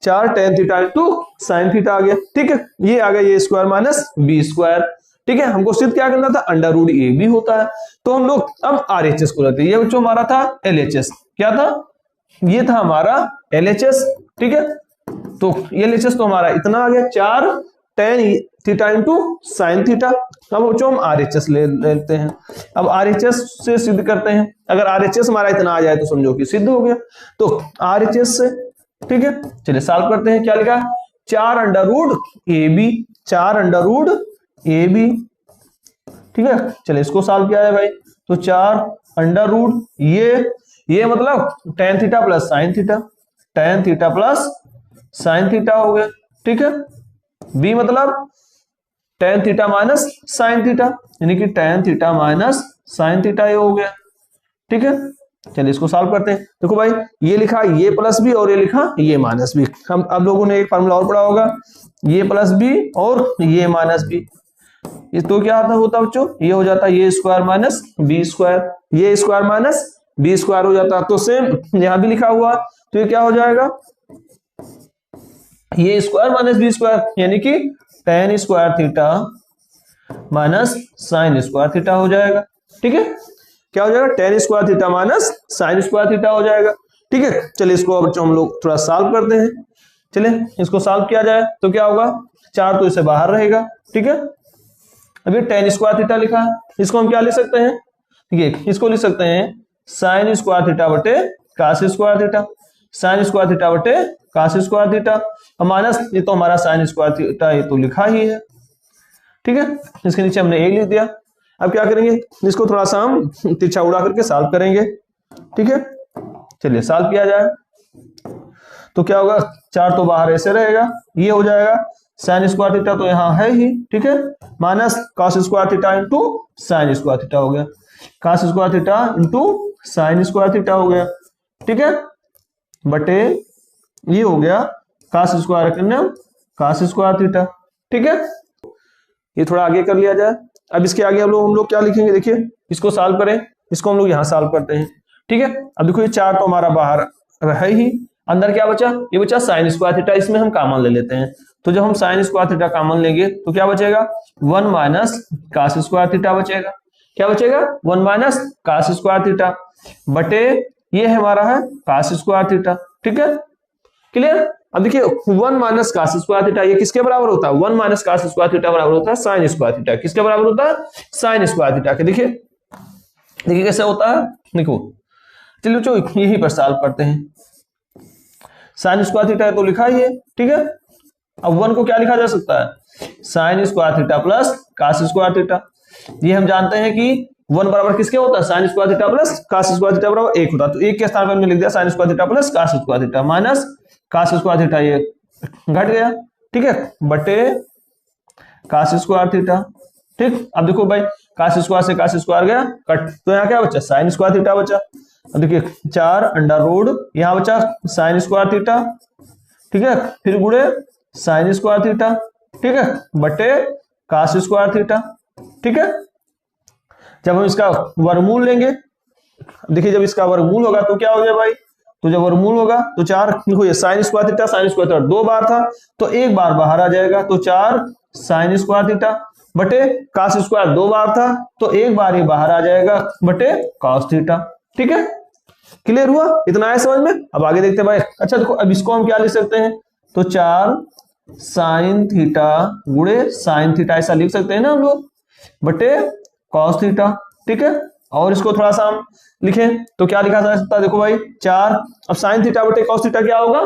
4 tan theta into sine theta आ गया। ठीक है, ये आ गया ये स्क्वायर माइनस बी स्क्वायर। ठीक है, हमको सिद्ध क्या करना था, अंडर रूट ए बी होता है, तो हम लोग अब आरएचएस को लेते हैं। ये बच्चों हमारा था एलएचएस, क्या था, ये था हमारा एलएचएस। ठीक है, तो एलएचएस तो हमारा इतना आ गया 4 tan theta into sine theta. अब बच्चों हम आरएचएस ले लेते हैं, अब आरएचएस से सिद्ध करते हैं। अगर आरएचएस हमारा इतना आ जाए तो समझो कि सिद्ध हो गया, तो आरएचएस से। ठीक है, चलिए सॉल्व करते हैं। क्या लिखा, 4 under root A B, 4 under root A B. ठीक है, चलिए इसको सॉल्व किया है भाई, तो 4 अंडर रूट ये मतलब tan theta plus sine theta, tan theta plus sine theta हो गया। ठीक है, बी मतलब tan theta minus sign theta, यानी कि tan theta minus sign theta ये हो गया। ठीक है, चलिए इसको सॉल्व करते हैं। देखो भाई ये लिखा ये प्लस बी और ये लिखा ये माइनस बी। हम अब लोगों ने एक फार्मूला और पढ़ा होगा, ये प्लस बी और ये माइनस बी, ये तो क्या होता बच्चों, ये हो जाता ये स्क्वायर माइनस बी स्क्वायर, ये स्क्वायर माइनस बी स्क्वायर हो जाता। तो सेम यहां भी लिखा हुआ, तो ये क्या हो जाएगा, ये स्क्वायर माइनस बी स्क्वायर, यानी कि tan square theta minus sine square theta हो जाएगा। ठीक है, क्या हो जाएगा, tan square theta minus sine square theta हो जाएगा। ठीक है, चलिए इसको अब हम लोग थोड़ा सॉल्व करते हैं। चलिए इसको सॉल्व किया जाए तो क्या होगा, 4 तो इसे बाहर रहेगा। ठीक है, अभी tan स्क्वायर थीटा लिखा है, इसको हम क्या लिख सकते हैं, ठीक है, इसको लिख सकते हैं साइन स्क्वायर थीटा बटे cos square theta, sine square theta बटे कास स्क्वायर थीटा, और माइनस ये तो हमारा साइन स्क्वायर थीटा ये तो लिखा ही है। ठीक है, इसके नीचे हमने एक लिख दिया। अब क्या करेंगे, इसको थोड़ा सा हम तिरछा उड़ा करके सॉल्व करेंगे। ठीक है, चलिए सॉल्व किया जाए। तो क्या होगा, 4 तो बाहर ऐसे रहेगा, ये हो जाएगा साइन स्क्वायर थीटा तो यहाँ है ही, ठीक है, minus cos square theta into sine square theta हो गया, cos square theta into sine square theta हो गया। ठीक है, बटे ये हो गया कॉस स्क्वायर करना कॉस स्क्वायर थीटा। ठीक है, ये थोड़ा आगे कर लिया जाए। अब इसके आगे हम लोग क्या लिखेंगे, देखिए इसको सॉल्व करें, इसको हम लोग यहाँ सॉल्व करते हैं। ठीक है, अब देखो ये 4 तो हमारा बाहर है ही, अंदर क्या बचा, ये बचा साइन स्क्वायर थीटा, इसमें हम कॉमन ले लेते हैं। तो जब हम साइन स्क्वायर थीटा कॉमन लेंगे तो क्या बचेगा, 1 माइनस कॉस स्क्वायर थीटा बचेगा। क्या बचेगा, 1 माइनस कॉस स्क्वायर थीटा बटे ये हमारा है कॉस स्क्वायर थीटा। ठीक है, क्लियर। अब देखिए 1 माइनस कॉस स्क्वायर थीटा ये किसके बराबर होता है, 1 माइनस कॉस स्क्वायर थीटा बराबर होता है साइन स्क्वायर थीटा। किसके बराबर होता है, साइन स्क्वायर थीटा के। देखिए देखिए कैसे होता है, देखो चलिए जो यहीं पर सॉल्व करते हैं। साइन स्क्वायर थीटा तो लिखा ही है, ठीक है। अब 1 को क्या लिखा जा सकता है, sine square theta plus cos square theta. ये हम जानते हैं कि 1 बराबर किसके होता है, sine square theta plus cos square theta बराबर 1 होता है। तो 1 के स्थान पर हमने लिख दिया sine square theta plus cos square theta minus cos square theta, ये घट गया, ठीक है, बटे कॉस स्क्वायर थीटा। ठीक, अब देखो भाई कॉस स्क्वायर से कॉस स्क्वायर गया कट, तो यहाँ क्या बचा, साइन स्क्वायर थीटा बचा। अब देखिए 4 अंडर रूट, यहाँ बचा साइन स्क्वायर थीटा, ठीक है, फिर गुणे साइन स्क्वायर थीटा, ठीक है, बटे कॉस स्क्वायर थीटा। ठीक है, जब हम इसका वर्गमूल लेंगे, देखिए जब इसका वर्गमूल होगा तो क्या हो गया भाई, तो जब वर्गमूल होगा तो 4 देखो ये sign square theta, sine square theta 2 बार था तो 1 बार बाहर आ जाएगा, तो 4 साइन स्क्वायर थीटा बटे कॉस स्क्वायर 2 बार था तो 1 बार ही बाहर आ जाएगा बटे कॉस थीटा। ठीक है, क्लियर हुआ, इतना है समझ में। अब आगे देखते हैं भाई। अच्छा देखो अब इसको हम क्या लिख सकते हैं, तो 4 साइन थीटा गुणे साइन थीटा ऐसा लिख सकते हैं ना हम लोग, बटे कॉस थीटा। ठीक है, और इसको थोड़ा सा हम लिखें तो क्या लिखा जा सकता है, देखो भाई 4, अब साइन थीटा बटे कॉस थीटा क्या होगा,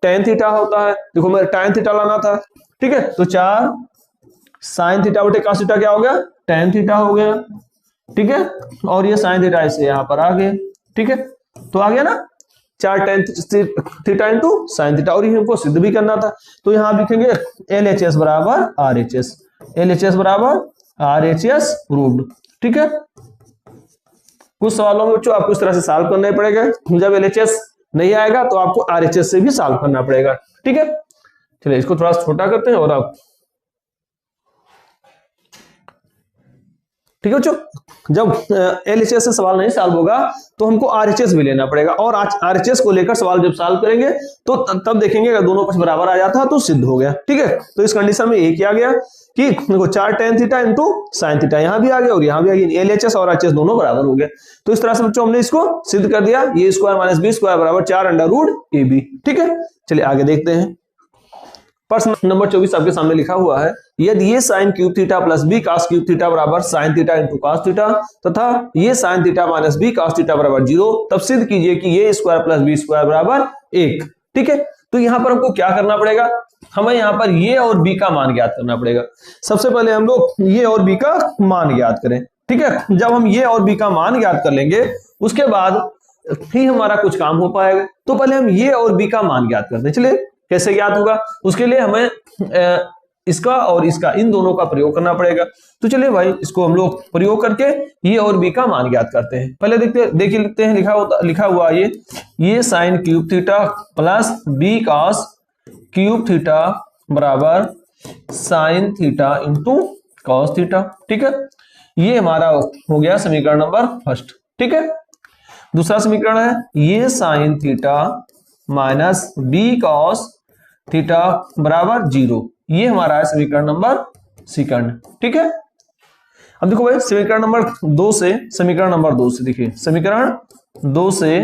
टेन थीटा होता है। देखो मेरे टेन थीटा लाना था, ठीक है, तो 4 साइन थीटा बटे कॉस थीटा क्या हो गया, टेन थीटा हो गया। ठीक है, और ये साइन थीटा ऐसे यहाँ पर आ गए। ठीक है, तो आ गया ना 4 tan theta into sine theta, और ये हमको सिद्ध भी करना था। तो यहाँ लिखेंगे LHS बराबर RHS, LHS बराबर RHS प्रूव्ड। ठीक है, कुछ सवालों में बच्चों आपको इस तरह से सॉल्व करना पड़ेगा, जब LHS नहीं आएगा तो आपको RHS से भी सॉल्व करना पड़ेगा। ठीक है, चलिए इसको थोड़ा छोटा करते हैं और आप, ठीक है बच्चों, जब LHS से सवाल नहीं सॉल्व होगा तो हमको RHS भी लेना पड़ेगा, और RHS को लेकर सवाल जब सॉल्व करेंगे तो तब देखेंगे अगर दोनों पक्ष बराबर आ जाता है तो सिद्ध हो गया। ठीक है, तो इस कंडीशन में एक ही आ गया कि देखो 4 tan theta into sine theta, यहाँ भी आ गया और यहाँ भी आ गया, LHS और RHS दोनों बराबर हो गए। तो इस तरह से बच्चों हमने इसको सिद्ध कर दिया, ये स्क्वायर माइनस बी स्क्वायर बराबर 4 अंडर रूट AB। ठीक है, चलिए आगे देखते हैं। प्रश्न नंबर 24 आपके सामने लिखा हुआ है, यदि ये sine cube theta plus b cos cube theta बराबर sine theta into cos theta तथा ये sine theta minus B cos theta बराबर 0, तब सिद्ध कीजिए कि ये स्क्वायर प्लस बी स्क्वायर बराबर 1। ठीक है, तो यहाँ पर हमको क्या करना पड़ेगा, हमें यहाँ पर ये और बी का मान ज्ञात करना पड़ेगा। सबसे पहले हम लोग ये और बी का मान ज्ञात करें। ठीक है, जब हम ये और बी का मान ज्ञात कर लेंगे उसके बाद ही हमारा कुछ काम हो पाएगा। तो पहले हम ये और बी का मान ज्ञात करते हैं। चलिए कैसे ज्ञात होगा, उसके लिए हमें इसका और इसका इन दोनों का प्रयोग करना पड़ेगा। तो चलिए भाई इसको हम लोग प्रयोग करके ये और बी का मान ज्ञात करते हैं। पहले देखिए लिखते हैं, लिखा हुआ ये sine cube theta plus b cos cube theta बराबर sine theta into cos theta. ठीक है, ये हमारा हो गया समीकरण नंबर फर्स्ट। ठीक है, दूसरा समीकरण है A sine theta minus B cos theta बराबर 0, ये हमारा है समीकरण नंबर सेकंड। ठीक है, अब देखो भाई समीकरण नंबर 2 से, समीकरण नंबर 2 से देखिए, समीकरण 2 से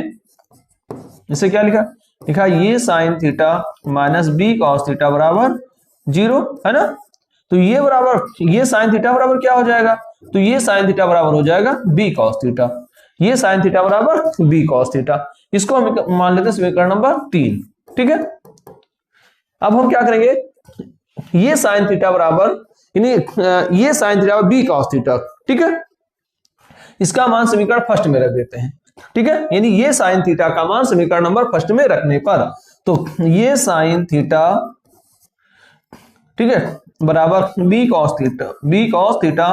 इसे क्या लिखा A sine theta minus B cos theta बराबर 0 है ना। तो ये बराबर ये साइन थीटा बराबर क्या हो जाएगा, तो ये साइन थीटा बराबर हो जाएगा बी कॉस थीटा, ये साइन थीटा बराबर बी कॉस थीटा। इसको हम मान लेते हैं समीकरण नंबर 3। ठीक है, अब हम क्या करेंगे, ये साइन थीटा बराबर A sine theta B cos theta, ठीक है, इसका मान समीकरण फर्स्ट में रख देते हैं। ठीक है, यानी ये साइन थीटा का मान समीकरण नंबर फर्स्ट में रखने पर, तो ये साइन थीटा, ठीक है, बराबर b cos theta, B cos theta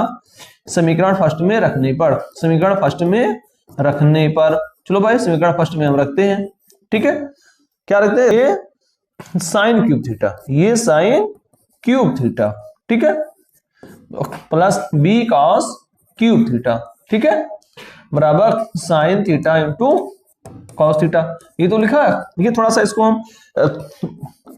समीकरण फर्स्ट में रखने पर, समीकरण फर्स्ट में रखने पर, चलो भाई समीकरण फर्स्ट में हम रखते हैं। ठीक है, क्या रखते हैं, ये साइन क्यूब थीटा, ये साइन क्यूब थीटा, ठीक है, plus b cos cube theta, ठीक है, बराबर sine theta into cos theta. ये तो लिखा है, ये थोड़ा सा इसको हम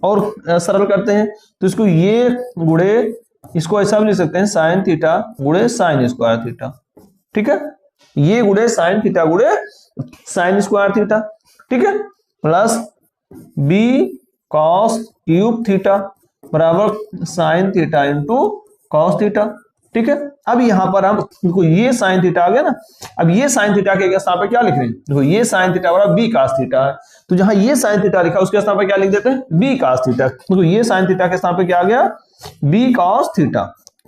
और सरल करते हैं, तो इसको ये गुणे, इसको ऐसा भी लिख सकते हैं साइन थीटा गुणे साइन स्क्वायर थीटा। ठीक है, ये गुणे साइन थीटा गुणे साइन स्क्वायर थीटा, ठीक है, plus b cos cube theta बराबर sine theta into cos theta. ठीक है, अब यहां पर हम देखो ये साइन थीटा आ गया ना, अब ये साइन थीटा के स्थान पे क्या लिख रहे हैं, देखो ये साइन थीटा बराबर बी कॉस थीटा है, तो जहां ये साइन थीटा लिखा उसके स्थान पे क्या लिख देते हैं, बी कॉस थीटा। देखो ये साइन थीटा के स्थान पे क्या आ गया, बी कॉस थीटा।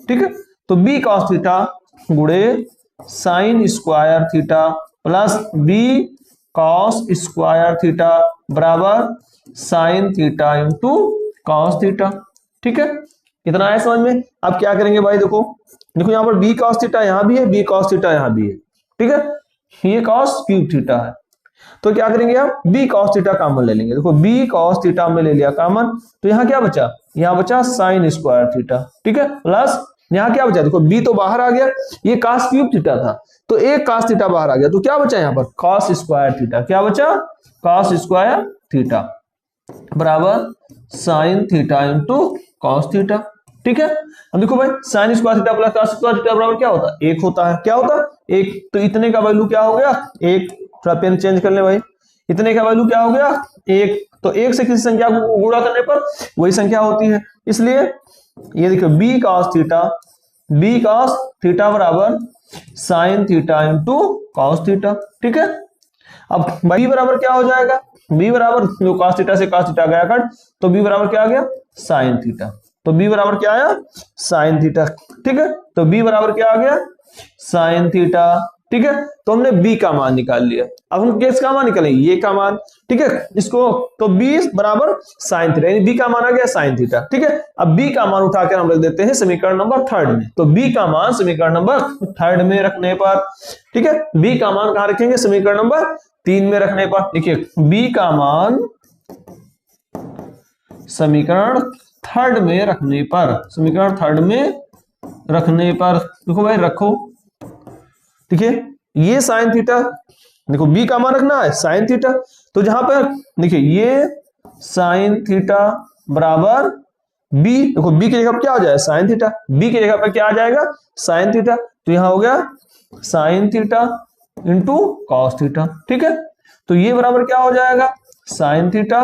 ठीक है, तो बी कॉस थीटा गुणे sine square theta plus b cos square theta बराबर sine theta into cos theta. ठीक है, इतना है समझ में। अब क्या करेंगे भाई, देखो देखो यहाँ पर बी कॉस थीटा यहाँ भी है, बी कॉस थीटा यहाँ भी है, ठीक है, ये कॉस क्यूब थीटा है, तो क्या करेंगे हम बी कॉस थीटा कॉमन ले लेंगे। देखो बी कॉस थीटा हमने ले लिया कॉमन, तो यहाँ क्या बचा, यहाँ बचा साइन स्क्वायर थीटा, ठीक है, प्लस यहाँ क्या बचा, देखो बी तो बाहर आ गया, ये कॉस क्यूब थीटा था, तो एक कॉस थीटा बाहर आ गया, तो क्या बचा यहाँ पर कॉस स्क्वायर थीटा, क्या बचा कॉस स्क्वायर थीटा बराबर sine theta into cos theta. ठीक है, अब देखो भाई sign square theta plus cos square theta बराबर क्या होता है, एक होता है, क्या होता है एक, तो इतने का वैल्यू क्या हो गया एक, थोड़ा पेन चेंज कर ले भाई, इतने का वैल्यू क्या हो गया एक, तो एक से किसी संख्या को गुणा करने पर वही संख्या होती है, इसलिए ये देखो बी कॉस थीटा बराबर sine theta into cos theta. ठीक है, अब बी बराबर क्या हो जाएगा, बी बराबर कॉस थीटा से कॉस थीटा गया कट, तो बी बराबर क्या आ गया साइन थीटा, तो बी बराबर क्या आया साइन थीटा। ठीक है, तो बी बराबर क्या आ गया साइन थीटा। ठीक है, तो हमने बी का मान निकाल लिया, अब हम किसका मान निकालेंगे, ये का मान। ठीक है, इसको तो बी बराबर साइन थीटा, यानी बी का मान आ गया साइन थीटा। ठीक है, अब बी का मान उठाकर हम रख देते हैं समीकरण नंबर 3 में, तो बी का मान समीकरण नंबर 3 में रखने पर, ठीक है, बी का मान कहां रखेंगे समीकरण नंबर 3 में रखने पर। देखिए बी का मान समीकरण 3 में रखने पर, समीकरण 3 में रखने पर देखो भाई रखो, देखिए ये साइन थीटा, देखो बी का मान रखना है साइन थीटा, तो जहां पर देखिए ये साइन थीटा बराबर बी, देखो बी की जगह पर क्या हो जाएगा साइन थीटा, बी की जगह पर क्या आ जाएगा साइन थीटा, तो यहां हो गया sign theta into cos theta. ठीक है, तो ये बराबर क्या हो जाएगा sign theta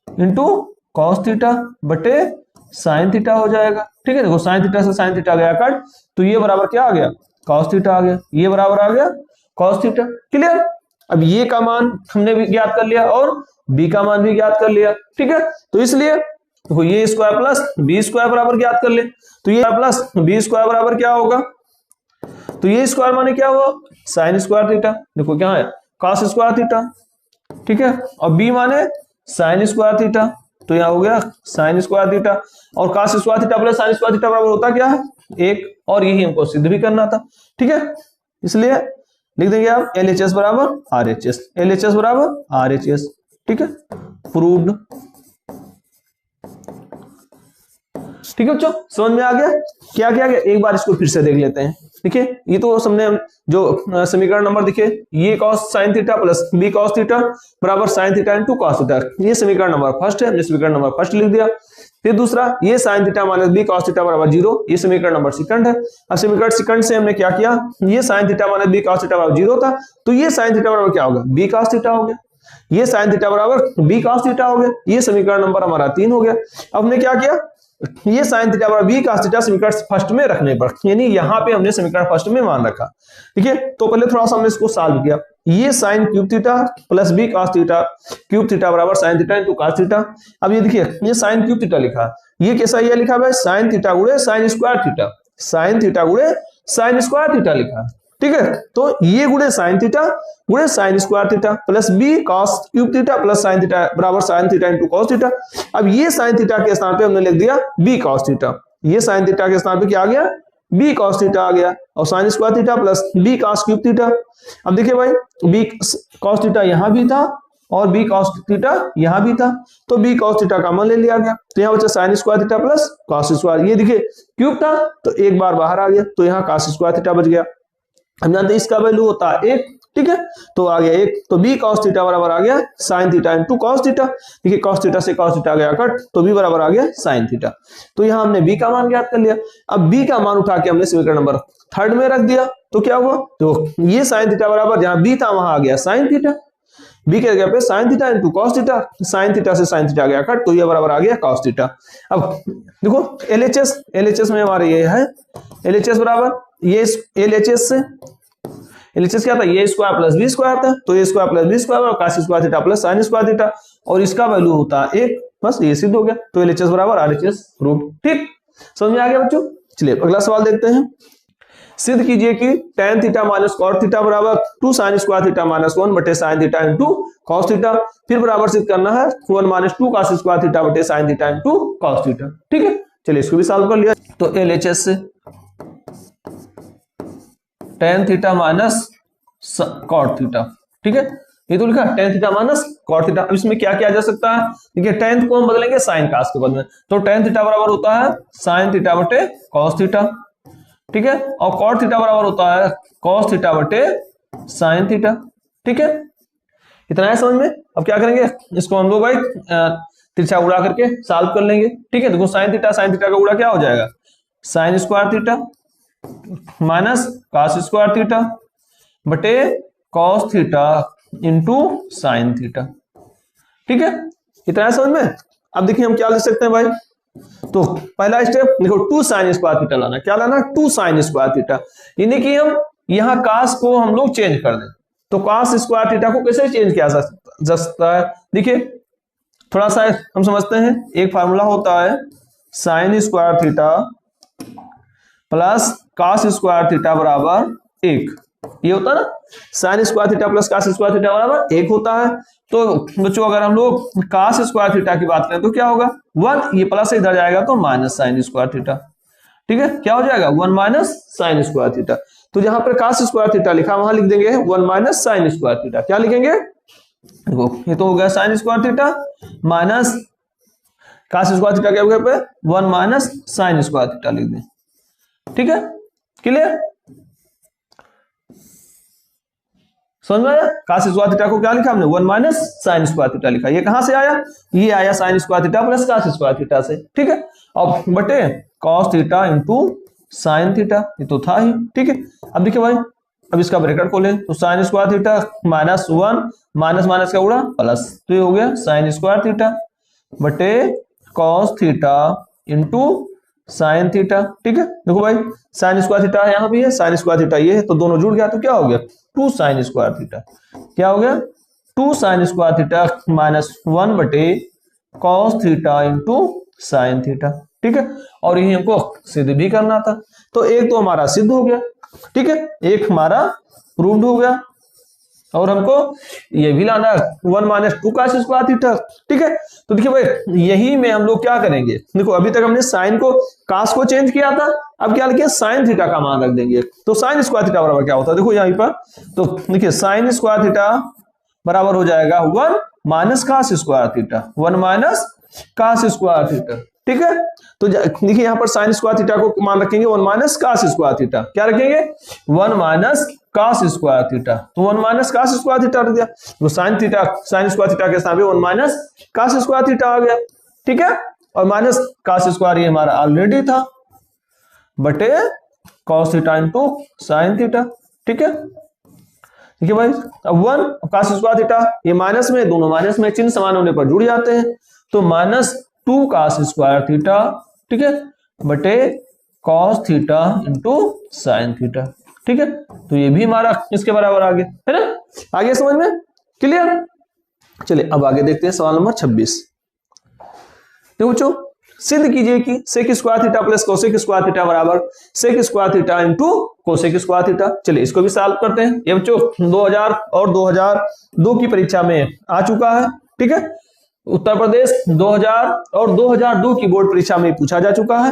into cos theta बटे साइन थीटा हो जाएगा। ठीक है, देखो साइन थीटा से साइन थीटा गया कट, तो ये बराबर क्या आ गया कॉस थीटा आ गया, ये बराबर आ गया कॉस थीटा। क्लियर, अब ये का मान हमने भी ज्ञात कर लिया और बी का मान भी ज्ञात कर लिया। ठीक है, तो इसलिए देखो ये स्क्वायर प्लस बी स्क्वायर बराबर ज्ञात कर ले, तो ये प्लस बी स्क्वायर बराबर क्या होगा, तो ये स्क्वायर माने क्या हुआ साइन स्क्वायर थीटा, देखो क्या है कॉस स्क्वायर थीटा। ठीक है, और बी माने साइन स्क्वायर थीटा, तो यहां हो गया साइन स्क्वायर थीटा, और cos square theta plus sine square theta बराबर होता क्या है एक, और यही हमको सिद्ध भी करना था। ठीक है, इसलिए लिख देंगे आप LHS बराबर RHS, LHS बराबर RHS। ठीक है, प्रूव्ड। ठीक है बच्चों, समझ में आ गया क्या क्या गया, एक बार इसको फिर से देख लेते हैं। देखिए ये तो हमने जो समीकरण नंबर देखिए, ये cos sin theta plus B cos theta बराबर sin theta into cos theta, ये समीकरण नंबर फर्स्ट है, हमने समीकरण नंबर फर्स्ट लिख दिया। फिर दूसरा ये sin theta minus b cos theta बराबर 0, ये समीकरण नंबर सेकंड है। अब समीकरण सेकंड से हमने क्या किया, ये sin theta minus b cos theta बराबर 0 था, तो ये sin थीटा बराबर क्या होगा बी cos थीटा हो गया, ये sin थीटा बराबर बी cos थीटा हो गया, ये समीकरण नंबर हमारा 3 हो गया। अब हमने क्या किया ये साइन थीटा बराबर बी cos थीटा समीकरण फर्स्ट में रखने पर, यानी यहाँ पे हमने समीकरण फर्स्ट में मान रखा। ठीक है, तो पहले थोड़ा सा हमने इसको सॉल्व किया। ये sine cube theta plus B cos theta cube theta बराबर sine theta into cos theta. अब ये देखिए ये साइन क्यूब थीटा लिखा, ये कैसा ये लिखा भाई साइन थीटा गुणे sine square theta, sine theta गुणे साइन स्क्वायर थीटा लिखा। ठीक है, तो ये गुणे sine sine square theta plus B cos cube theta plus sine theta बराबर sine theta into cos theta. अब ये साइन थीटा के स्थान पे हमने लिख दिया बी cos थीटा, ये साइन थीटा के स्थान पे क्या आ गया बी cos थीटा आ गया, और sine square theta plus B cos cube theta. अब देखिए भाई बी cos थीटा यहां भी था और बी cos थीटा यहां भी था, तो बी cos थीटा का मान ले लिया गया, तो यहाँ बचा sign square theta plus cos square. ये देखिए क्यूब था तो एक बार बाहर आ गया, तो यहाँ cos स्क्वायर थीटा बच गया। हम जानते हैं इसका वैल्यू होता है 1। ठीक है, तो आ गया 1, तो बी cos थीटा बराबर आ गया sign theta into cos theta. देखिए cos थीटा से cos थीटा गया कट, तो बी बराबर आ गया साइन थीटा। तो यहाँ हमने बी का मान ज्ञात कर लिया। अब बी का मान उठा के हमने समीकरण नंबर 3 में रख दिया, तो क्या हुआ, तो ये साइन थीटा बराबर जहां बी था वहां आ गया साइन थीटा, बी के जगह पे sign theta into cos theta, sine theta से साइन थीटा गया कट, तो ये बराबर आ गया cos थीटा। अब देखो एलएचएस में हमारे ये है एलएचएस बराबर ये एलएचएस से एलएचएस क्या था, ये स्क्वायर प्लस बी स्क्वायर था, तो ये स्क्वायर प्लस बी स्क्वायर और cos square theta plus sine square theta, और इसका वैल्यू होता है 1, बस ये सिद्ध हो गया। तो एलएचएस बराबर आरएचएस रूट। ठीक, समझ में आ गया बच्चों। चलिए अगला सवाल देखते हैं। सिद्ध कीजिए कि tan theta minus cot theta बराबर 2 sin स्क्वायर थीटा माइनस 1 बटे sin theta into cos theta. फिर बराबर सिद्ध करना है 1 माइनस 2 cos स्क्वायर थीटा बटे sin theta into cos theta. ठीक है, चलिए इसको भी सॉल्व कर लिया। तो एलएचएस से tan theta minus cot theta, ठीक है, ये तो लिखा tan theta minus cot theta. अब इसमें क्या किया जा सकता है, देखिए tan को हम बदलेंगे sin cos के बदले में, तो tan थीटा बराबर होता है sin थीटा बटे cos थीटा। ठीक है, और cot थीटा बराबर होता है cos थीटा बटे sin थीटा। ठीक है, इतना है समझ में। अब क्या करेंगे, इसको हम लोग भाई तिरछा उड़ा करके सॉल्व कर लेंगे। ठीक है, देखो sin थीटा का उड़ा क्या हो जाएगा, sin square theta minus cos square theta बटे cos theta into sine theta. ठीक है, इतना है समझ में। अब देखिए हम क्या लिख सकते हैं भाई, तो पहला स्टेप देखो 2 sin स्क्वायर थीटा लाना, क्या लाना 2 sin स्क्वायर थीटा, यानी कि हम यहाँ cos को हम लोग चेंज कर दें, तो cos स्क्वायर थीटा को कैसे चेंज किया जा सकता है। देखिए थोड़ा सा हम समझते हैं, एक फार्मूला होता है sin square theta plus cos square theta बराबर 1, ये होता है ना, sin square theta plus cos square theta बराबर 1 होता है। तो बच्चों अगर हम लोग cos स्क्वायर थीटा की बात करें तो क्या होगा 1, ये प्लस इधर जाएगा तो माइनस sin स्क्वायर थीटा। ठीक है, क्या हो जाएगा 1 माइनस sin स्क्वायर थीटा। तो जहां पर cos स्क्वायर थीटा लिखा वहां लिख देंगे 1 माइनस sin स्क्वायर थीटा। क्या लिखेंगे, देखो ये तो हो गया sin square theta minus cos square theta क्या होगा 1 माइनस sin स्क्वायर थीटा लिख दें। ठीक है, क्लियर, समझ में आया। cos स्क्वायर थीटा को क्या लिखा हमने 1 माइनस sin स्क्वायर थीटा लिखा, ये कहां से आया, ये आया sin square theta plus cos square theta से। ठीक है, अब बटे cos theta into sin theta, ये तो था ही। ठीक है, अब देखिए भाई अब इसका ब्रैकेट खोलें तो sin square theta minus 1 minus minus का उड़ा प्लस, तो ये हो गया sin स्क्वायर थीटा बटे cos theta into sine theta. ठीक है, देखो भाई साइन स्क्वायर थीटा यहाँ भी है, साइन स्क्वायर थीटा ये है, तो दोनों जुड़ गया, तो क्या हो गया 2 sin स्क्वायर थीटा, क्या हो गया 2 sin स्क्वायर थीटा माइनस 1 बटे cos theta into sine theta. ठीक है, और यही हमको सिद्ध भी करना था, तो एक तो हमारा सिद्ध हो गया। ठीक है, एक हमारा प्रूव्ड हो गया, और हमको ये भी लाना 1 माइनस 2 cos स्क्वायर थीटा। ठीक है, तो देखिए भाई यही में हम लोग क्या करेंगे, देखो अभी तक हमने साइन को cos को चेंज किया था, अब क्या लिखे साइन थीटा का मान रख देंगे, तो साइन स्क्वायर थीटा बराबर क्या होता है, देखो यहीं पर, तो देखिए साइन स्क्वायर थीटा बराबर हो जाएगा 1 minus cos square theta, 1 minus cos square theta. ठीक है, तो देखिए यहाँ पर साइन स्क्वायर थीटा को मान रखेंगे 1 माइनस cos स्क्वायर थीटा, क्या रखेंगे 1 माइनस cos स्क्वायर थीटा, तो 1 माइनस cos स्क्वायर थीटा रख दिया, तो साइन स्क्वायर थीटा के स्थान पे 1 माइनस cos स्क्वायर थीटा आ गया। ठीक है, और माइनस cos स्क्वायर ये हमारा ऑलरेडी था बटे cos theta into sine theta. ठीक है, ठीक है भाई, अब 1 cos स्क्वायर थीटा ये माइनस में, दोनों माइनस में, चिन्ह समान होने पर जुड़ जाते हैं, तो माइनस 2 cos स्क्वायर थीटा। ठीक है, बटे cos theta into sine theta, ठीक है। तो ये भी हमारा इसके बराबर आ गया, है ना, आ गया समझ में, क्लियर। चलिए अब आगे देखते हैं सवाल नंबर 26। देखो बच्चों, सिद्ध कीजिए कि sec square theta plus cosec square theta बराबर sec square theta into cosec square theta. चलिए इसको भी सॉल्व करते हैं। ये बच्चों 2000 और 2002 की परीक्षा में आ चुका है, ठीक है। उत्तर प्रदेश 2000 और 2002 की बोर्ड परीक्षा में पूछा जा चुका है,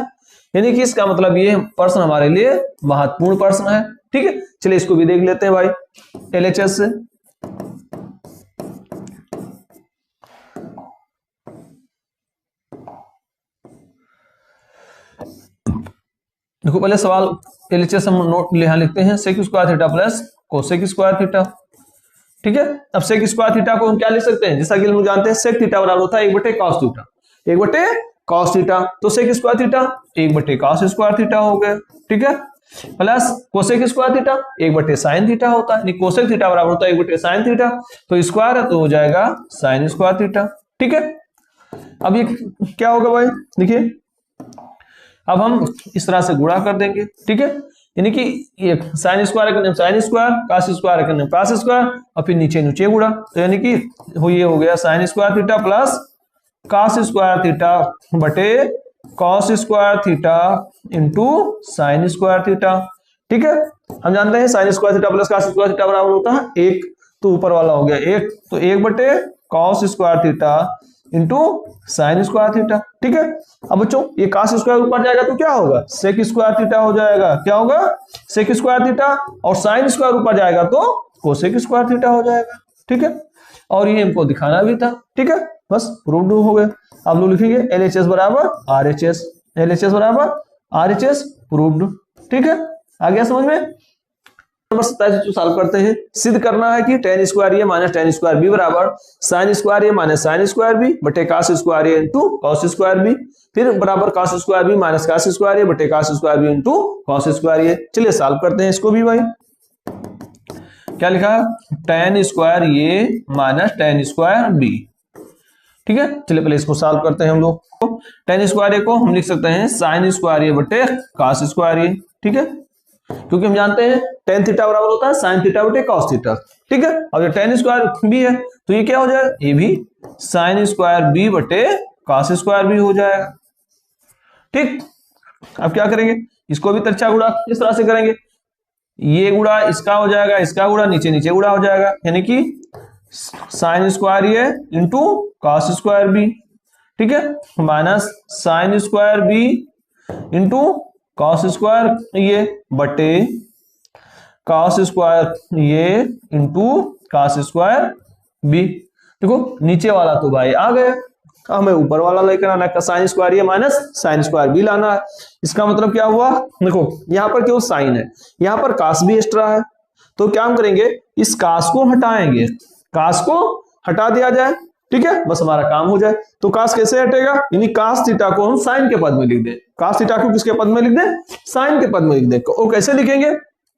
यानी कि इसका मतलब ये प्रश्न हमारे लिए महत्वपूर्ण प्रश्न है, ठीक है। चलिए इसको भी देख लेते हैं भाई LHS से। देखो पहले सवाल LHS हम नोट यहां लिखते हैं, sec square theta plus cosec square theta, ठीक है। अब सेक स्क्वायर थीटा को हम क्या लिख सकते हैं, जैसा कि हम लोग जानते हैं सेक थीटा बराबर होता है 1 बटे कॉस थीटा, 1 बटे कॉस थीटा। तो सेक स्क्वायर थीटा 1 बटे कॉस स्क्वायर थीटा हो गया, ठीक है, प्लस कोसेक स्क्वायर थीटा 1 बटे साइन थीटा होता है, कोसेक थीटा बराबर होता है 1 बटे साइन थीटा, तो स्क्वायर है तो हो जाएगा साइन स्क्वायर थीटा, ठीक है। अब ये क्या होगा भाई, देखिए अब हम इस तरह से गुणा कर देंगे, ठीक है, यानी कि ये साइन स्क्वायर का साइन स्क्वायर, कास स्क्वायर का कास स्क्वायर, और फिर नीचे नीचे गुणा, तो यानी कि ये हो गया sine square theta plus cos square theta बटे cos square theta into sine square theta, ठीक है। हम जानते हैं sine square theta plus cos square theta बराबर होता है 1, तो ऊपर वाला हो गया 1, तो 1 बटे cos square theta into sine square theta, ठीक है। अब बच्चों ये कास स्क्वायर ऊपर जाएगा तो क्या होगा, सेक स्क्वायर थीटा हो जाएगा, क्या होगा, सेक स्क्वायर थीटा, और साइन स्क्वायर ऊपर जाएगा तो कोसेक स्क्वायर थीटा हो जाएगा, ठीक है। और ये हमको दिखाना भी था, ठीक है, बस प्रूव्ड हो गया। अब लोग लिखेंगे LHS बराबर RHS, LHS बराबर RHS प्रूव्ड, ठीक है, आ गया समझ में। नंबर 27 सॉल्व करते हैं। सिद्ध करना है कि tan square A minus tan square B बराबर sin square A minus sin square B बटे cos square A into cos square B, फिर बराबर cos square B minus cos square A बटे cos square B into cos square A. चलिए solve करते हैं इसको भी भाई। क्या लिखा, tan square A minus tan square B, ठीक है। चलिए पहले इसको सॉल्व करते हैं हम लोग। tan स्क्वायर ए को हम लिख सकते हैं sin स्क्वायर ए बटे cos स्क्वायर ए, ठीक है, क्योंकि हम जानते हैं tan थीटा बराबर होता है sin थीटा बटे cos थीटा, ठीक है। और ये tan स्क्वायर बी है तो ये क्या हो जाएगा, ये भी sin स्क्वायर बी बटे cos स्क्वायर बी हो जाएगा, ठीक। अब क्या करेंगे, इसको भी तिरछा गुणा इस तरह से करेंगे, ये गुणा इसका हो जाएगा, इसका गुणा नीचे नीचे गुणा हो जाएगा, यानी कि sin स्क्वायर ये इंटू cos स्क्वायर बी, ठीक है, minus sin square B into cos square ये बटे cos स्क्वायर ये इंटू cos स्क्वायर बी। देखो नीचे वाला तो भाई आ गया, हमें ऊपर वाला लेकर आना है, साइन स्क्वायर ये माइनस साइन स्क्वायर बी लाना है। इसका मतलब क्या हुआ, देखो यहाँ पर केवल साइन है, यहाँ पर कास भी एक्स्ट्रा है, तो क्या हम करेंगे, इस कास को हटाएंगे, कास को हटा दिया जाए, ठीक है, बस हमारा काम हो जाए। तो कास कैसे हटेगा, यानी कास थीटा को हम साइन के पद में लिख दें, कास थीटा को किसके पद में लिख दें, साइन के पद में लिख दें। और कैसे लिखेंगे,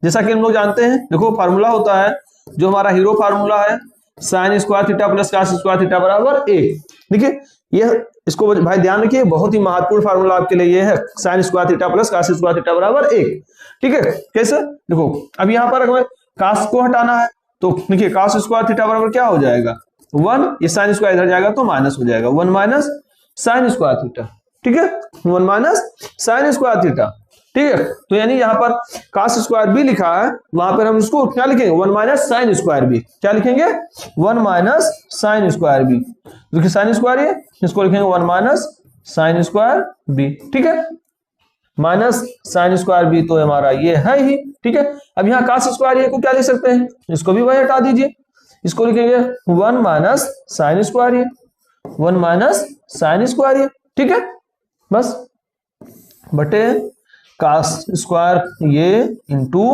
जैसा कि हम लोग जानते हैं, देखो फार्मूला होता है जो हमारा हीरो फार्मूला है, sine square theta plus cos square theta बराबर 1। देखिए यह, इसको भाई ध्यान रखिए, बहुत ही महत्वपूर्ण फार्मूला आपके लिए यह है, sine square theta plus cos square theta बराबर 1, ठीक है। कैसे, देखो अब यहाँ पर हमें कास को हटाना है, तो देखिए कास स्क्वायर थीटा बराबर क्या हो जाएगा 1, ये साइन स्क्वायर इधर जाएगा तो माइनस हो जाएगा, 1 माइनस साइन स्क्वायर थीटा, ठीक है, 1 माइनस साइन स्क्वायर थीटा, ठीक है। तो यानी यहाँ पर कास स्क्वायर बी लिखा है, वहां पर हम इसको क्या लिखेंगे, 1 माइनस साइन स्क्वायर बी, क्या लिखेंगे 1 माइनस साइन स्क्वायर बी, देखिए साइन स्क्वायर ये, इसको लिखेंगे 1 माइनस साइन स्क्वायर बी, ठीक है, माइनस साइन स्क्वायर बी तो हमारा ये है ही, ठीक है। अब यहाँ कास स्क्वायर ये को क्या लिख सकते हैं, इसको भी वही हटा दीजिए, इसको लिखेंगे 1 माइनस साइन स्क्वायर ये, 1 माइनस साइन स्क्वायर ये, ठीक है, बस बटे कास स्क्वायर ये इंटू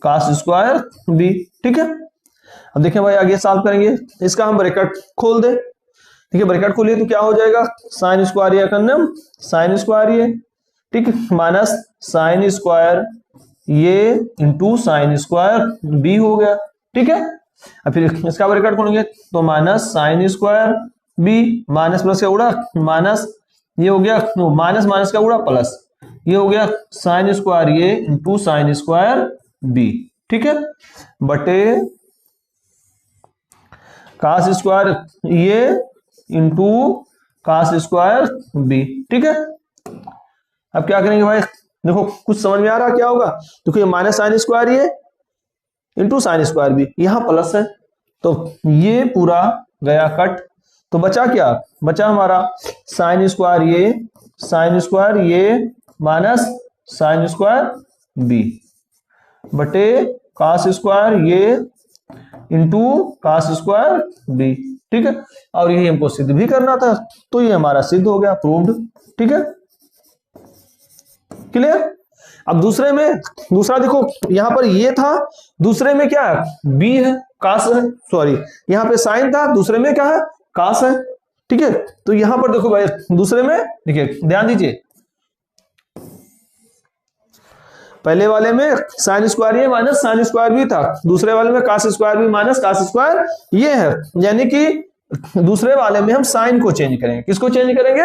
कास स्क्वायर बी, ठीक है। अब देखें भाई आगे सॉल्व करेंगे, इसका हम ब्रैकेट खोल दे, ठीक है, ब्रैकेट खोलिए तो क्या हो जाएगा, साइन स्क्वायर ये करना साइन स्क्वायर ये, ठीक है, माइनस साइन स्क्वायर ये इंटू साइन स्क्वायर बी हो गया, ठीक है। अब फिर इसका ब्रैकेट खोलेंगे तो minus sine square B, minus plus क्या उड़ा माइनस, ये हो गया माइनस माइनस का गुणा प्लस, ये हो गया sine square A into sine square B, ठीक है, बटे cos square A into cos square B, ठीक है। अब क्या करेंगे भाई, देखो कुछ समझ में आ रहा क्या होगा, देखो ये minus sine square A into sine square B, यहां प्लस है तो ये पूरा गया कट, तो बचा क्या, बचा हमारा sine square A minus sine square B बटे cos square A into cos square B, ठीक है। और यही हमको सिद्ध भी करना था, तो ये हमारा सिद्ध हो गया, प्रूव्ड, ठीक है, क्लियर। अब दूसरे में, दूसरा देखो यहां पर ये था, दूसरे में क्या है, बी है, कास है, सॉरी यहां पे साइन था, दूसरे में क्या है, कास है, ठीक है। तो यहां पर देखो भाई दूसरे में देखिए ध्यान दीजिए, पहले वाले में साइन स्क्वायर ये माइनस साइन स्क्वायर भी था, दूसरे वाले में कास स्क्वायर भी माइनस कास स्क्वायर ये है, यानी कि दूसरे वाले में हम साइन को चेंज करेंगे, किसको चेंज करेंगे,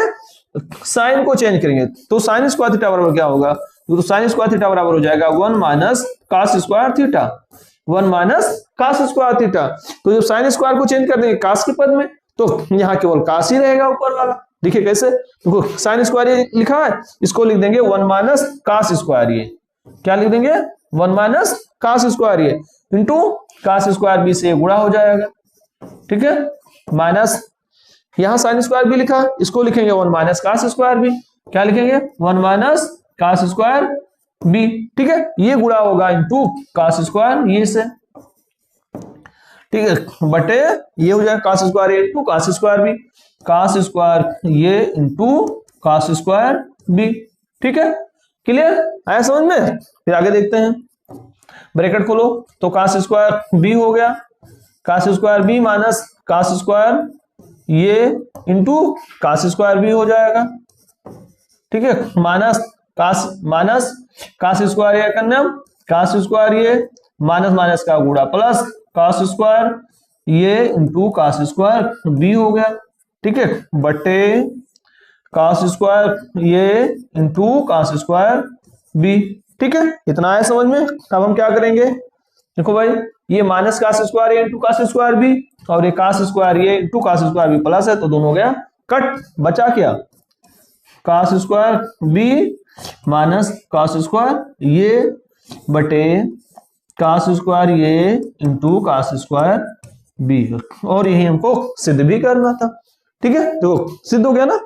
साइन को चेंज करेंगे, तो साइन स्क्वायर थीटा बराबर क्या होगा, तो साइन स्क्वायर थीटा बराबर हो जाएगा 1 minus cos square theta, 1 minus cos square theta. तो जब साइन स्क्वायर को चेंज कर देंगे कास के पद में, तो यहाँ केवल कास ही रहेगा ऊपर वाला, देखिए कैसे, देखो साइन स्क्वायर लिखा है, इसको लिख देंगे 1 माइनस कास स्क्वायर, ये क्या लिख देंगे 1 माइनस कास स्क्वायर ये इंटू कास स्क्वायर बी से गुणा हो जाएगा, ठीक है, माइनस यहां साइन स्क्वायर बी लिखा, इसको लिखेंगे 1 माइनस कास स्क्वायर बी, क्या लिखेंगे 1 माइनस कास स्क्वायर बी, ठीक है, ये गुणा होगा इंटू कास स्क्वायर ये से, ठीक है, बटे ये हो जाएगा cos square A into cos square B, cos square ये इंटू कास स्क्वायर बी, ठीक है, क्लियर आया समझ में। फिर आगे देखते हैं, ब्रैकेट खोलो तो कास स्क्वायर बी हो गया, cos square B minus cos square ये इंटू कास स्क्वायर बी हो जाएगा, ठीक है, माइनस कास स्क्वायर ये करना, कास स्क्वायर ये माइनस माइनस का गुणा प्लस कास स्क्वायर ये इंटू कास स्क्वायर बी हो गया, ठीक है, बटे कास स्क्वायर ये इंटू कास स्क्वायर बी, ठीक है, इतना है समझ में। अब हम क्या करेंगे, देखो भाई ये minus cos square A into cos square B और ये cos square A into cos square B plus है, तो दोनों हो गया कट, बचा क्या cos square B minus cos square ये बटे कास स्क्वायर ये इंटू कास स्क्वायर बी, और यही हमको सिद्ध भी करना था, ठीक है, तो सिद्ध हो गया ना,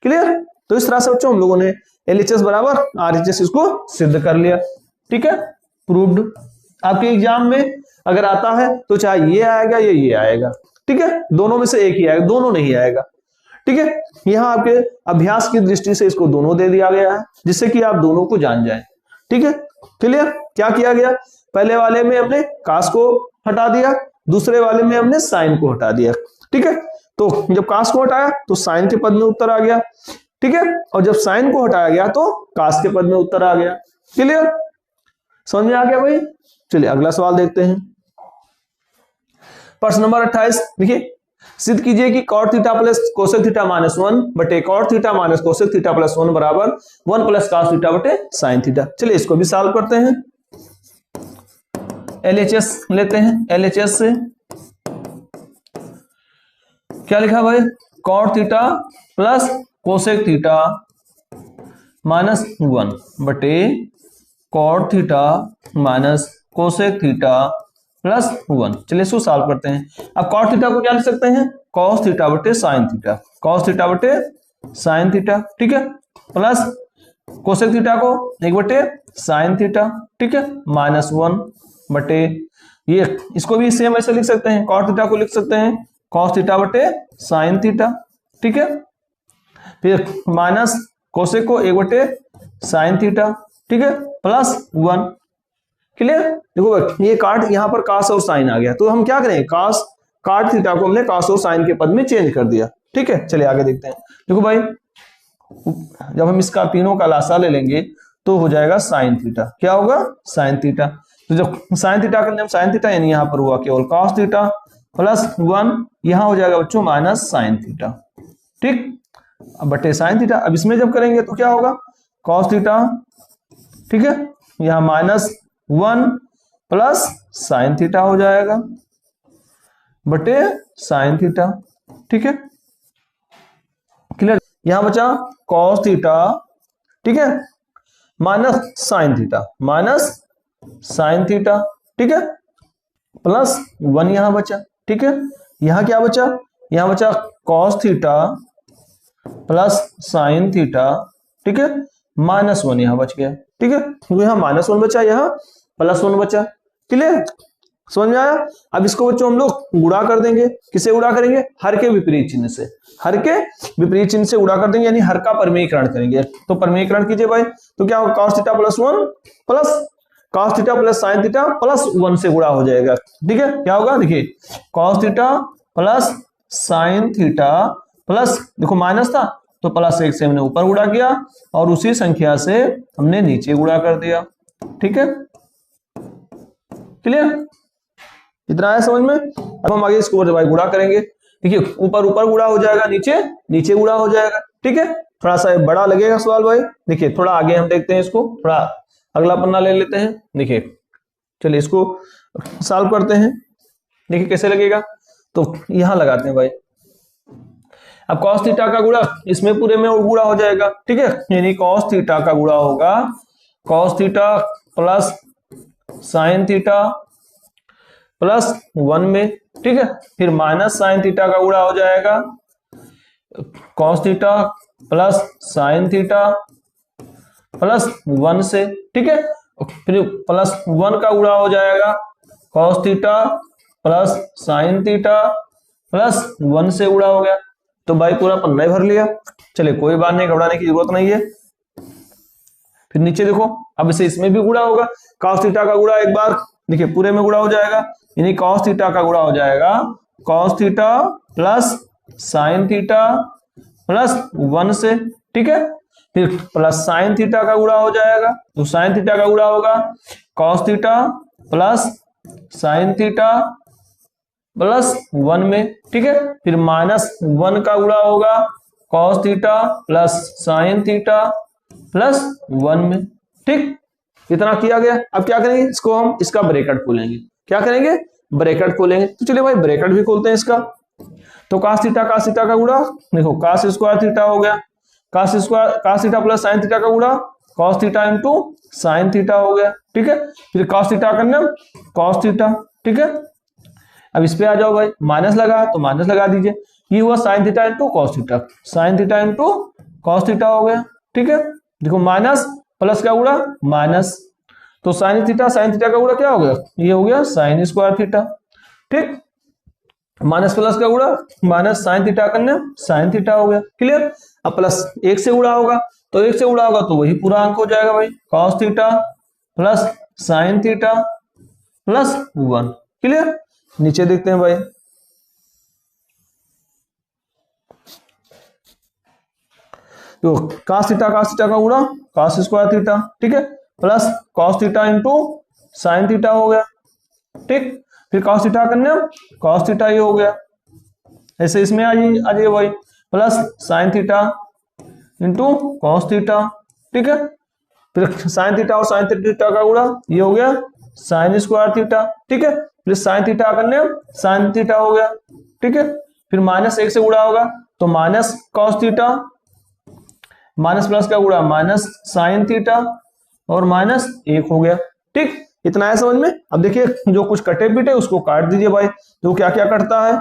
क्लियर। तो इस तरह से बच्चों हम लोगों ने LHS बराबर RHS इसको सिद्ध कर लिया, ठीक है, प्रूव्ड। आपके एग्जाम में अगर आता है तो चाहे ये आएगा या ये आएगा, ठीक है, दोनों में से एक ही आएगा, दोनों नहीं आएगा, ठीक है। यहाँ आपके अभ्यास की दृष्टि से इसको दोनों दे दिया गया है, जिससे कि आप दोनों को जान जाए, ठीक है, क्लियर। क्या किया गया, पहले वाले में हमने कास को हटा दिया, दूसरे वाले में हमने साइन को हटा दिया, ठीक है, तो जब कास को हटाया तो साइन के पद में उत्तर आ गया, ठीक है, और जब साइन को हटाया गया तो कास के पद में उत्तर आ गया, क्लियर, समझ में आ गया भाई। चलिए अगला सवाल देखते हैं, प्रश्न नंबर 28, देखिए सिद्ध कीजिए कि cot theta plus cosec theta minus 1 बटे cot theta minus cosec theta plus 1 बराबर 1 प्लस कास थीटा बटे साइन थीटा। चलिए इसको भी सॉल्व करते हैं, LHS लेते हैं, LHS से क्या लिखा भाई, cot theta plus cosec theta minus 1 बटे cot theta minus cosec theta plus 1। चलिए इसको सॉल्व करते हैं। अब कॉट थीटा को क्या लिख सकते हैं, कॉस थीटा बटे साइन थीटा, कॉस थीटा बटे साइन थीटा, ठीक है, प्लस कोसेक थीटा को 1 बटे साइन थीटा, ठीक है, माइनस 1 बटे ये, इसको भी सेम ऐसे लिख सकते हैं, कॉट थीटा को लिख सकते हैं कॉस थीटा बटे साइन थीटा, ठीक है, फिर माइनस कोसेक को 1 बटे साइन थीटा, ठीक है, प्लस 1, क्लियर। देखो ये काट, यहाँ पर कास और साइन आ गया, तो हम क्या करें, कास काट थीटा को हमने कास और साइन के पद में चेंज कर दिया, ठीक है। चलिए आगे देखते हैं, देखो भाई जब हम इसका तीनों का लासा ले लेंगे तो हो जाएगा साइन थीटा, क्या होगा साइन थीटा, तो जब साइन थीटा का नाम साइन थीटा यानी यहाँ पर हुआ केवल कॉस थीटा प्लस 1, यहां हो जाएगा बच्चों माइनस साइन थीटा, ठीक। बटे साइन थीटा। अब इसमें जब करेंगे तो क्या होगा, कॉस थीटा, ठीक है, यहां -1 प्लस साइन थीटा हो जाएगा बटे साइन थीटा, ठीक है, क्लियर। यहां बचा कॉस थीटा, ठीक है, minus sign theta, minus sine theta, ठीक है, प्लस 1 यहां बचा, ठीक है। यहां क्या बचा, यहां बचा cos theta plus sine theta, ठीक है, -1 यहां बच गया, ठीक है, तो यहां -1 बचा, यहां +1 बचा, क्लियर, समझ में आया। अब इसको बच्चों हम लोग गुणा कर देंगे, किसे गुणा करेंगे, हर के विपरीत चिन्ह से, हर के विपरीत चिन्ह से गुणा कर देंगे, यानी हर का परमेयीकरण करेंगे। तो परमेयीकरण कीजिए भाई, तो क्या होगा, cos theta +1 plus cos theta plus sine theta +1 से गुणा हो जाएगा, ठीक है। क्या होगा, देखिए cos theta plus sine theta plus, देखो माइनस था तो +1 से हमने ऊपर गुणा किया और उसी संख्या से हमने नीचे गुणा कर दिया, ठीक है, क्लियर, इतना है समझ में। अब हम आगे इसको भाई गुणा करेंगे, देखिए ऊपर ऊपर गुणा हो जाएगा, नीचे नीचे गुणा हो जाएगा, ठीक है। थोड़ा सा बड़ा लगेगा सवाल भाई, देखिए थोड़ा आगे हम देखते हैं इसको, थोड़ा अगला पन्ना ले लेते हैं, देखिए चलिए इसको सॉल्व करते हैं, देखिए कैसे लगेगा, तो यहां लगाते हैं भाई। अब cos थीटा का गुणा इसमें पूरे में गुणा हो जाएगा, ठीक है, यानी cos थीटा का गुणा होगा cos theta plus sine theta +1 में, ठीक है, फिर माइनस साइन थीटा का गुणा हो जाएगा cos theta plus sine theta +1 से, ठीक है, फिर +1 का गुणा हो जाएगा cos theta plus sine theta +1 से गुणा हो गया, तो भाई पूरा पन्ना ही भर लिया। चलिए कोई बात नहीं, घबराने की जरूरत नहीं है। फिर नीचे देखो, अब इसे इसमें भी गुणा होगा, cos थीटा का गुणा एक बार देखिए पूरे में गुणा हो जाएगा, यानी cos थीटा का गुणा हो जाएगा cos theta plus sine theta +1 से, ठीक है, फिर प्लस साइन थीटा का गुणा हो जाएगा, तो साइन थीटा का गुणा होगा cos theta plus sine theta +1 में, ठीक है, फिर -1 का गुणा होगा cos theta plus sine theta +1 में, ठीक, इतना किया गया। अब क्या करेंगे, इसको हम इसका ब्रैकेट खोलेंगे, क्या करेंगे, ब्रैकेट खोलेंगे, तो चलिए भाई ब्रैकेट भी खोलते हैं इसका। तो cos थीटा का गुणा, देखो cos स्क्वायर थीटा हो गया, cos theta plus sine theta का गुणा cos theta into sine theta हो गया, ठीक है, फिर cos थीटा करना cos थीटा, ठीक है। अब इस पे आ जाओ भाई, माइनस लगा तो माइनस लगा दीजिए, ये हुआ sign theta into cos theta, sine theta into cos theta हो गया, ठीक है, देखो माइनस प्लस का गुणा माइनस, तो साइन थीटा का गुणा क्या हो गया, ये हो गया साइन स्क्वायर थीटा, ठीक, माइनस प्लस का गुणा माइनस साइन थीटा करना साइन थीटा हो गया, क्लियर। अब प्लस 1 से गुणा होगा, तो 1 से गुणा होगा तो वही पूरा अंक हो जाएगा भाई, cos theta plus sine theta +1, clear. नीचे देखते हैं भाई, तो cos थीटा का गुणा cos स्क्वायर थीटा, ठीक है, plus cos theta into sine theta हो गया, ठीक, फिर cos थीटा करने cos थीटा ये हो गया, ऐसे इसमें आ जाइए भाई, plus sine theta into cos theta, ठीक है, फिर साइन थीटा और साइन थीटा का गुणा ये हो गया साइन स्क्वायर थीटा, ठीक है, फिर साइन थीटा करने साइन थीटा हो गया, ठीक है, फिर -1 से गुणा होगा तो minus cos theta, minus plus का गुणा माइनस साइन थीटा और -1 हो गया, ठीक, इतना है समझ में। अब देखिए जो कुछ कटे पिटे उसको काट दीजिए भाई, तो क्या क्या कटता है,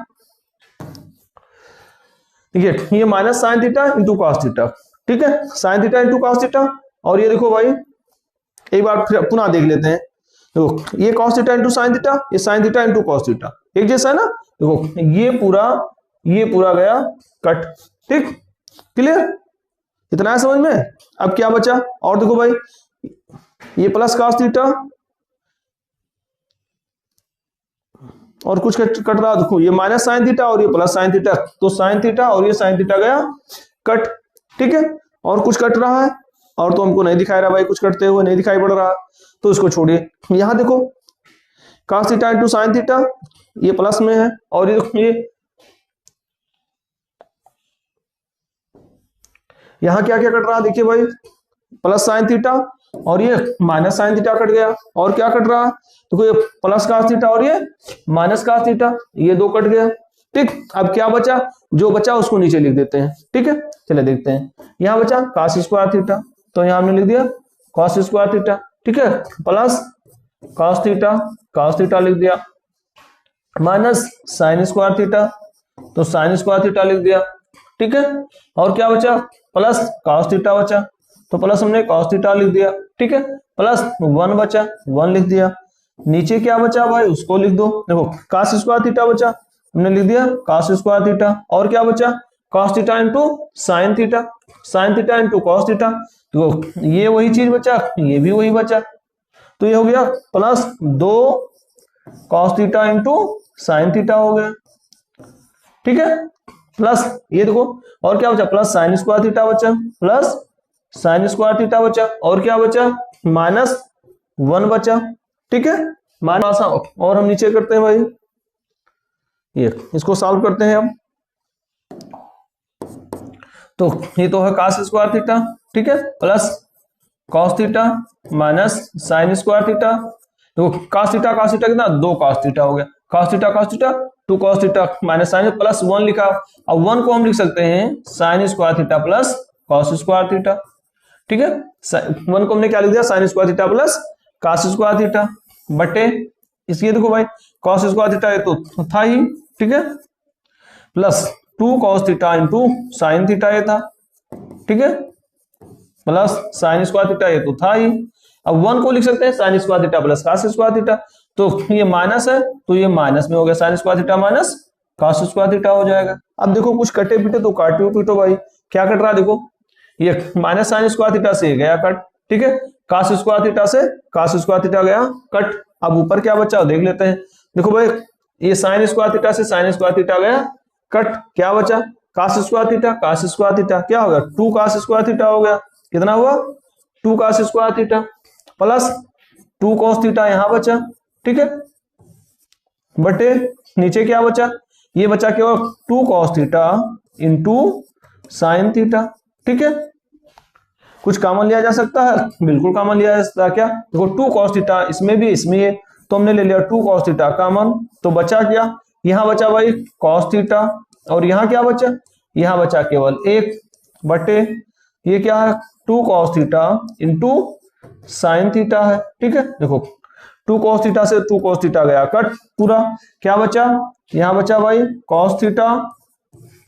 देखिए ये minus sign theta into cos theta, ठीक है, sine theta into cos theta, और ये देखो भाई एक बार फिर पुनः देख लेते हैं, देखो ये cos theta into sine theta, ये sine theta into cos theta एक जैसा है ना, देखो ये पूरा गया कट, ठीक, क्लियर, इतना है समझ में। अब क्या बचा, और देखो भाई ये प्लस cos थीटा और कुछ कट रहा, देखो ये माइनस साइन थीटा और ये प्लस साइन थीटा, तो साइन थीटा और ये साइन थीटा गया कट, ठीक है, और कुछ कट रहा है, और तो हमको नहीं दिखाई रहा भाई, कुछ कटते हुए नहीं दिखाई पड़ रहा, तो इसको छोड़िए। यहां देखो cos theta into sine theta ये प्लस में है, और ये यहाँ क्या क्या कट रहा है देखिए भाई, प्लस साइन थीटा और A minus sine theta cut गया, और क्या कट रहा है तो ये प्लस कास थीटा और ये माइनस कास थीटा, ये दो कट गया। ठीक, अब क्या बचा, जो बचा उसको नीचे लिख देते हैं। ठीक है, चलिए देखते हैं। यहाँ बचा कास स्क्वायर थीटा, तो यहाँ हमने लिख दिया कॉस स्क्वायर थीटा। ठीक है, प्लस कास थीटा लिख दिया, माइनस साइन स्क्वायर थीटा, तो साइन स्क्वायर थीटा लिख दिया। ठीक है, और क्या बचा, प्लस कॉस थीटा बचा, तो प्लस हमने कॉस थीटा लिख दिया। ठीक है, प्लस 1 बचा, 1 लिख दिया। नीचे क्या बचा भाई उसको लिख दो, देखो कॉस स्क्वायर थीटा बचा, हमने लिख दिया कॉस स्क्वायर थीटा, और क्या बचा cos theta into sine theta into cos theta, तो ये वही चीज बचा, ये भी वही बचा, तो ये हो गया plus 2 cos theta into sine theta हो गया। ठीक है, प्लस ये देखो और क्या बचा, प्लस साइन स्क्वायर थीटा बचा, प्लस साइन स्क्वायर थीटा बचा, और क्या बचा माइनस 1 बचा। ठीक है, माइनस, और हम नीचे करते हैं भाई, ये इसको सॉल्व करते हैं अब। तो ये तो है cos स्क्वायर थीटा, ठीक है, plus cos theta minus sine square theta, तो cos थीटा कितना 2 cos थीटा हो गया, cos theta 2 cos theta minus sine plus 1 लिखा। अब 1 को हम लिख सकते हैं sine square theta plus cos square theta. ठीक है, 1 को हमने क्या लिख दिया, sine square theta plus cos square theta बटे इसलिए देखो भाई cos स्क्वायर थीटा ये तो था ही, ठीक है, plus 2 cos theta into sine theta ये था। ठीक है, प्लस साइन स्क्वायर थीटा ये तो था ही। अब 1 को लिख सकते हैं sine square theta plus cos square theta, तो ये माइनस है तो ये माइनस में हो गया, sine square theta minus cos square theta हो जाएगा। अब देखो कुछ कटे पीटे तो काटियो पीटो भाई, क्या कट रहा है देखो, ये माइनस साइन स्क्वायर थीटा से गया कट, ठीक है, cos स्क्वायर थीटा से cos स्क्वायर थीटा गया कट। अब ऊपर क्या बचा देख लेते हैं, देखो भाई ये साइन स्क्वायर थीटा से साइन स्क्वायर थीटा गया कट, क्या बचा cos स्क्वायर थीटा क्या हो गया 2 cos स्क्वायर थीटा हो गया, कितना हुआ 2 cos square theta plus 2 cos theta यहां बचा। ठीक है, बटे नीचे क्या बचा, ये बचा केवल 2 cos theta into sine theta. ठीक है, कुछ कॉमन लिया जा सकता है, बिल्कुल कॉमन लिया जा सकता है, क्या देखो 2 cos थीटा इसमें भी इसमें ये, तो हमने ले लिया 2 cos थीटा कॉमन, तो बचा क्या, यहां बचा भाई cos थीटा, और यहां क्या बचा, यहां बचा केवल 1 बटे ये क्या है 2 cos theta into sine theta है। ठीक है, देखो 2 cos थीटा से 2 cos थीटा गया कट पूरा, क्या बचा यहां बचा भाई cos थीटा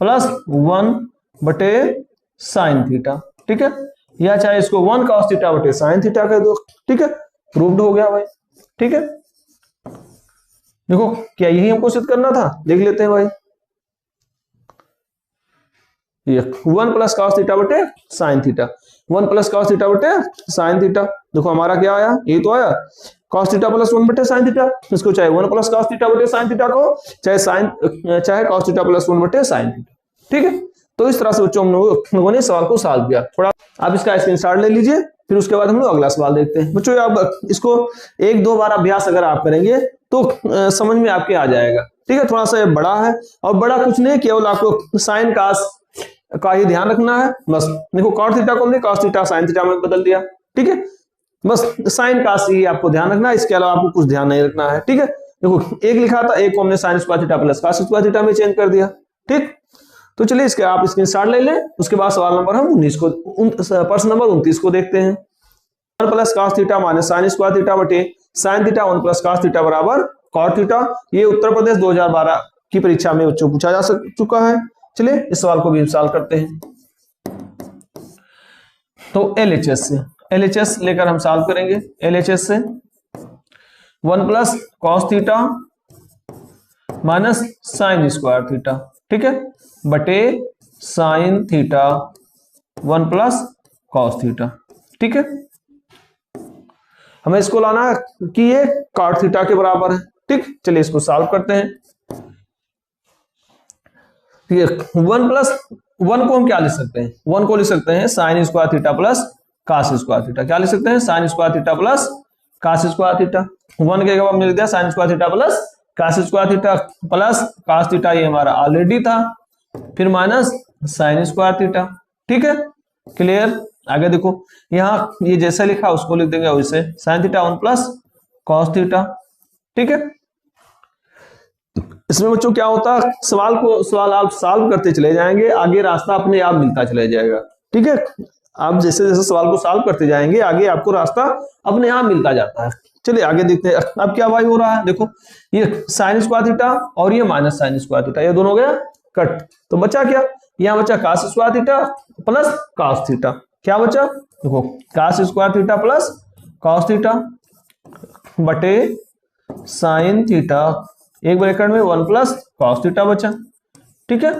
प्लस 1 बटे साइन थीटा। ठीक है, या चाहे इसको 1 cos थीटा बटे साइन थीटा कह दो। ठीक है, प्रूव्ड हो गया भाई। ठीक है, देखो क्या यही हमको सिद्ध करना था, देख लेते हैं भाई, ये 1 प्लस cos थीटा बटे sine theta, 1 plus cos theta बटे साइन थीटा, देखो हमारा क्या आया, ये तो आया cos थीटा प्लस 1 बटे साइन थीटा, इसको चाहे 1 प्लस cos थीटा बटे साइन थीटा को, चाहे cos थीटा प्लस 1 बटे साइन थीटा। ठीक है, तो इस तरह से बच्चों हम लोगों ने सवाल को सॉल्व किया। थोड़ा आप इसका स्क्रीनशॉट ले लीजिए, फिर उसके बाद हम लोग अगला सवाल देखते हैं। बच्चों आप इसको 1-2 बार अभ्यास अगर आप करेंगे तो समझ में आपके आ जाएगा। ठीक है, थोड़ा सा बड़ा है, और बड़ा कुछ नहीं, केवल आपको साइन कास का ही ध्यान रखना है बस। देखो cos थीटा को हमने cos थीटा साइन थीटा में बदल दिया। ठीक है, बस साइन कास ही आपको ध्यान रखना है, इसके अलावा आपको कुछ ध्यान नहीं रखना है। ठीक है, देखो 1 लिखा था, 1 को हमने sign square theta plus cos square theta में चेंज कर दिया। ठीक, तो चलिए इसके आप स्क्रीनशॉट ले लें, उसके बाद सवाल नंबर हम 19 को प्रश्न नंबर 29 को देखते हैं। 1 plus cos theta minus sine square theta बटे sine theta 1 plus cos theta बराबर cot थीटा, ये उत्तर प्रदेश 2012 की परीक्षा में बच्चों पूछा जा चुका है। चलिए इस सवाल को भी सॉल्व करते हैं। तो LHS लेकर हम सॉल्व करेंगे। LHS से 1 plus cos theta minus sine square theta, ठीक है, बटे sine theta 1 plus cos theta. ठीक है, हमें इसको लाना है कि ये cot थीटा के बराबर है। ठीक, चलिए इसको सॉल्व करते हैं। 1 प्लस 1 को हम क्या लिख सकते हैं, 1 को लिख सकते हैं sine square theta plus cos square theta, क्या लिख सकते हैं sine square theta plus cos square theta. 1 के जगह हमने लिख दिया sine square theta plus cos square theta plus cos theta, ये हमारा ऑलरेडी था, फिर माइनस साइन स्क्वायर थीटा। ठीक है, क्लियर। आगे देखो, यहाँ ये जैसे लिखा उसको लिख देंगे वैसे, sign theta 1 plus cos theta. ठीक है, इसमें बच्चों क्या होता है, सवाल आप सॉल्व करते चले जाएंगे, आगे रास्ता अपने आप मिलता चले जाएगा। ठीक है, आप जैसे जैसे सवाल को सॉल्व करते जाएंगे आगे आपको रास्ता अपने आप मिलता जाता है। चलिए आगे देखते हैं। अब क्या भाई हो रहा है, देखो ये साइन स्क्वायर थीटा और A minus sine square theta, ये दोनों हो गया कट। तो बचा क्या, यहाँ बचा cos square theta plus cos theta. क्या बचा, देखो cos square theta plus cos theta बटे साइन थीटा, एक ब्रैकेट में 1 प्लस कॉस थीटा बचा। ठीक है,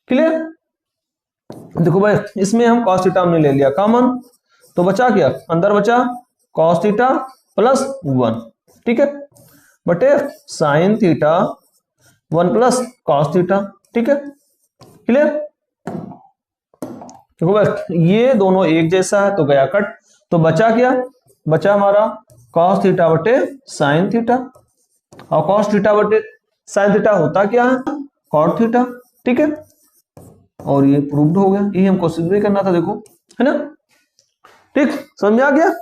क्लियर। देखो भाई इसमें हम कॉस थीटा हमने ले लिया कॉमन, तो बचा क्या, अंदर बचा कॉस थीटा प्लस 1। ठीक है, बटे sine theta 1 plus cos theta. ठीक है, क्लियर। देखो भाई ये दोनों एक जैसा है तो गया कट, तो बचा क्या, बचा हमारा कॉस थीटा बटे साइन थीटा, और कॉस थीटा बटे साइन थीटा होता क्या है, कॉट थीटा। ठीक है, और ये प्रूव्ड हो गया, ये हमको सिद्ध भी करना था, देखो है ना। ठीक, समझ में आ गया।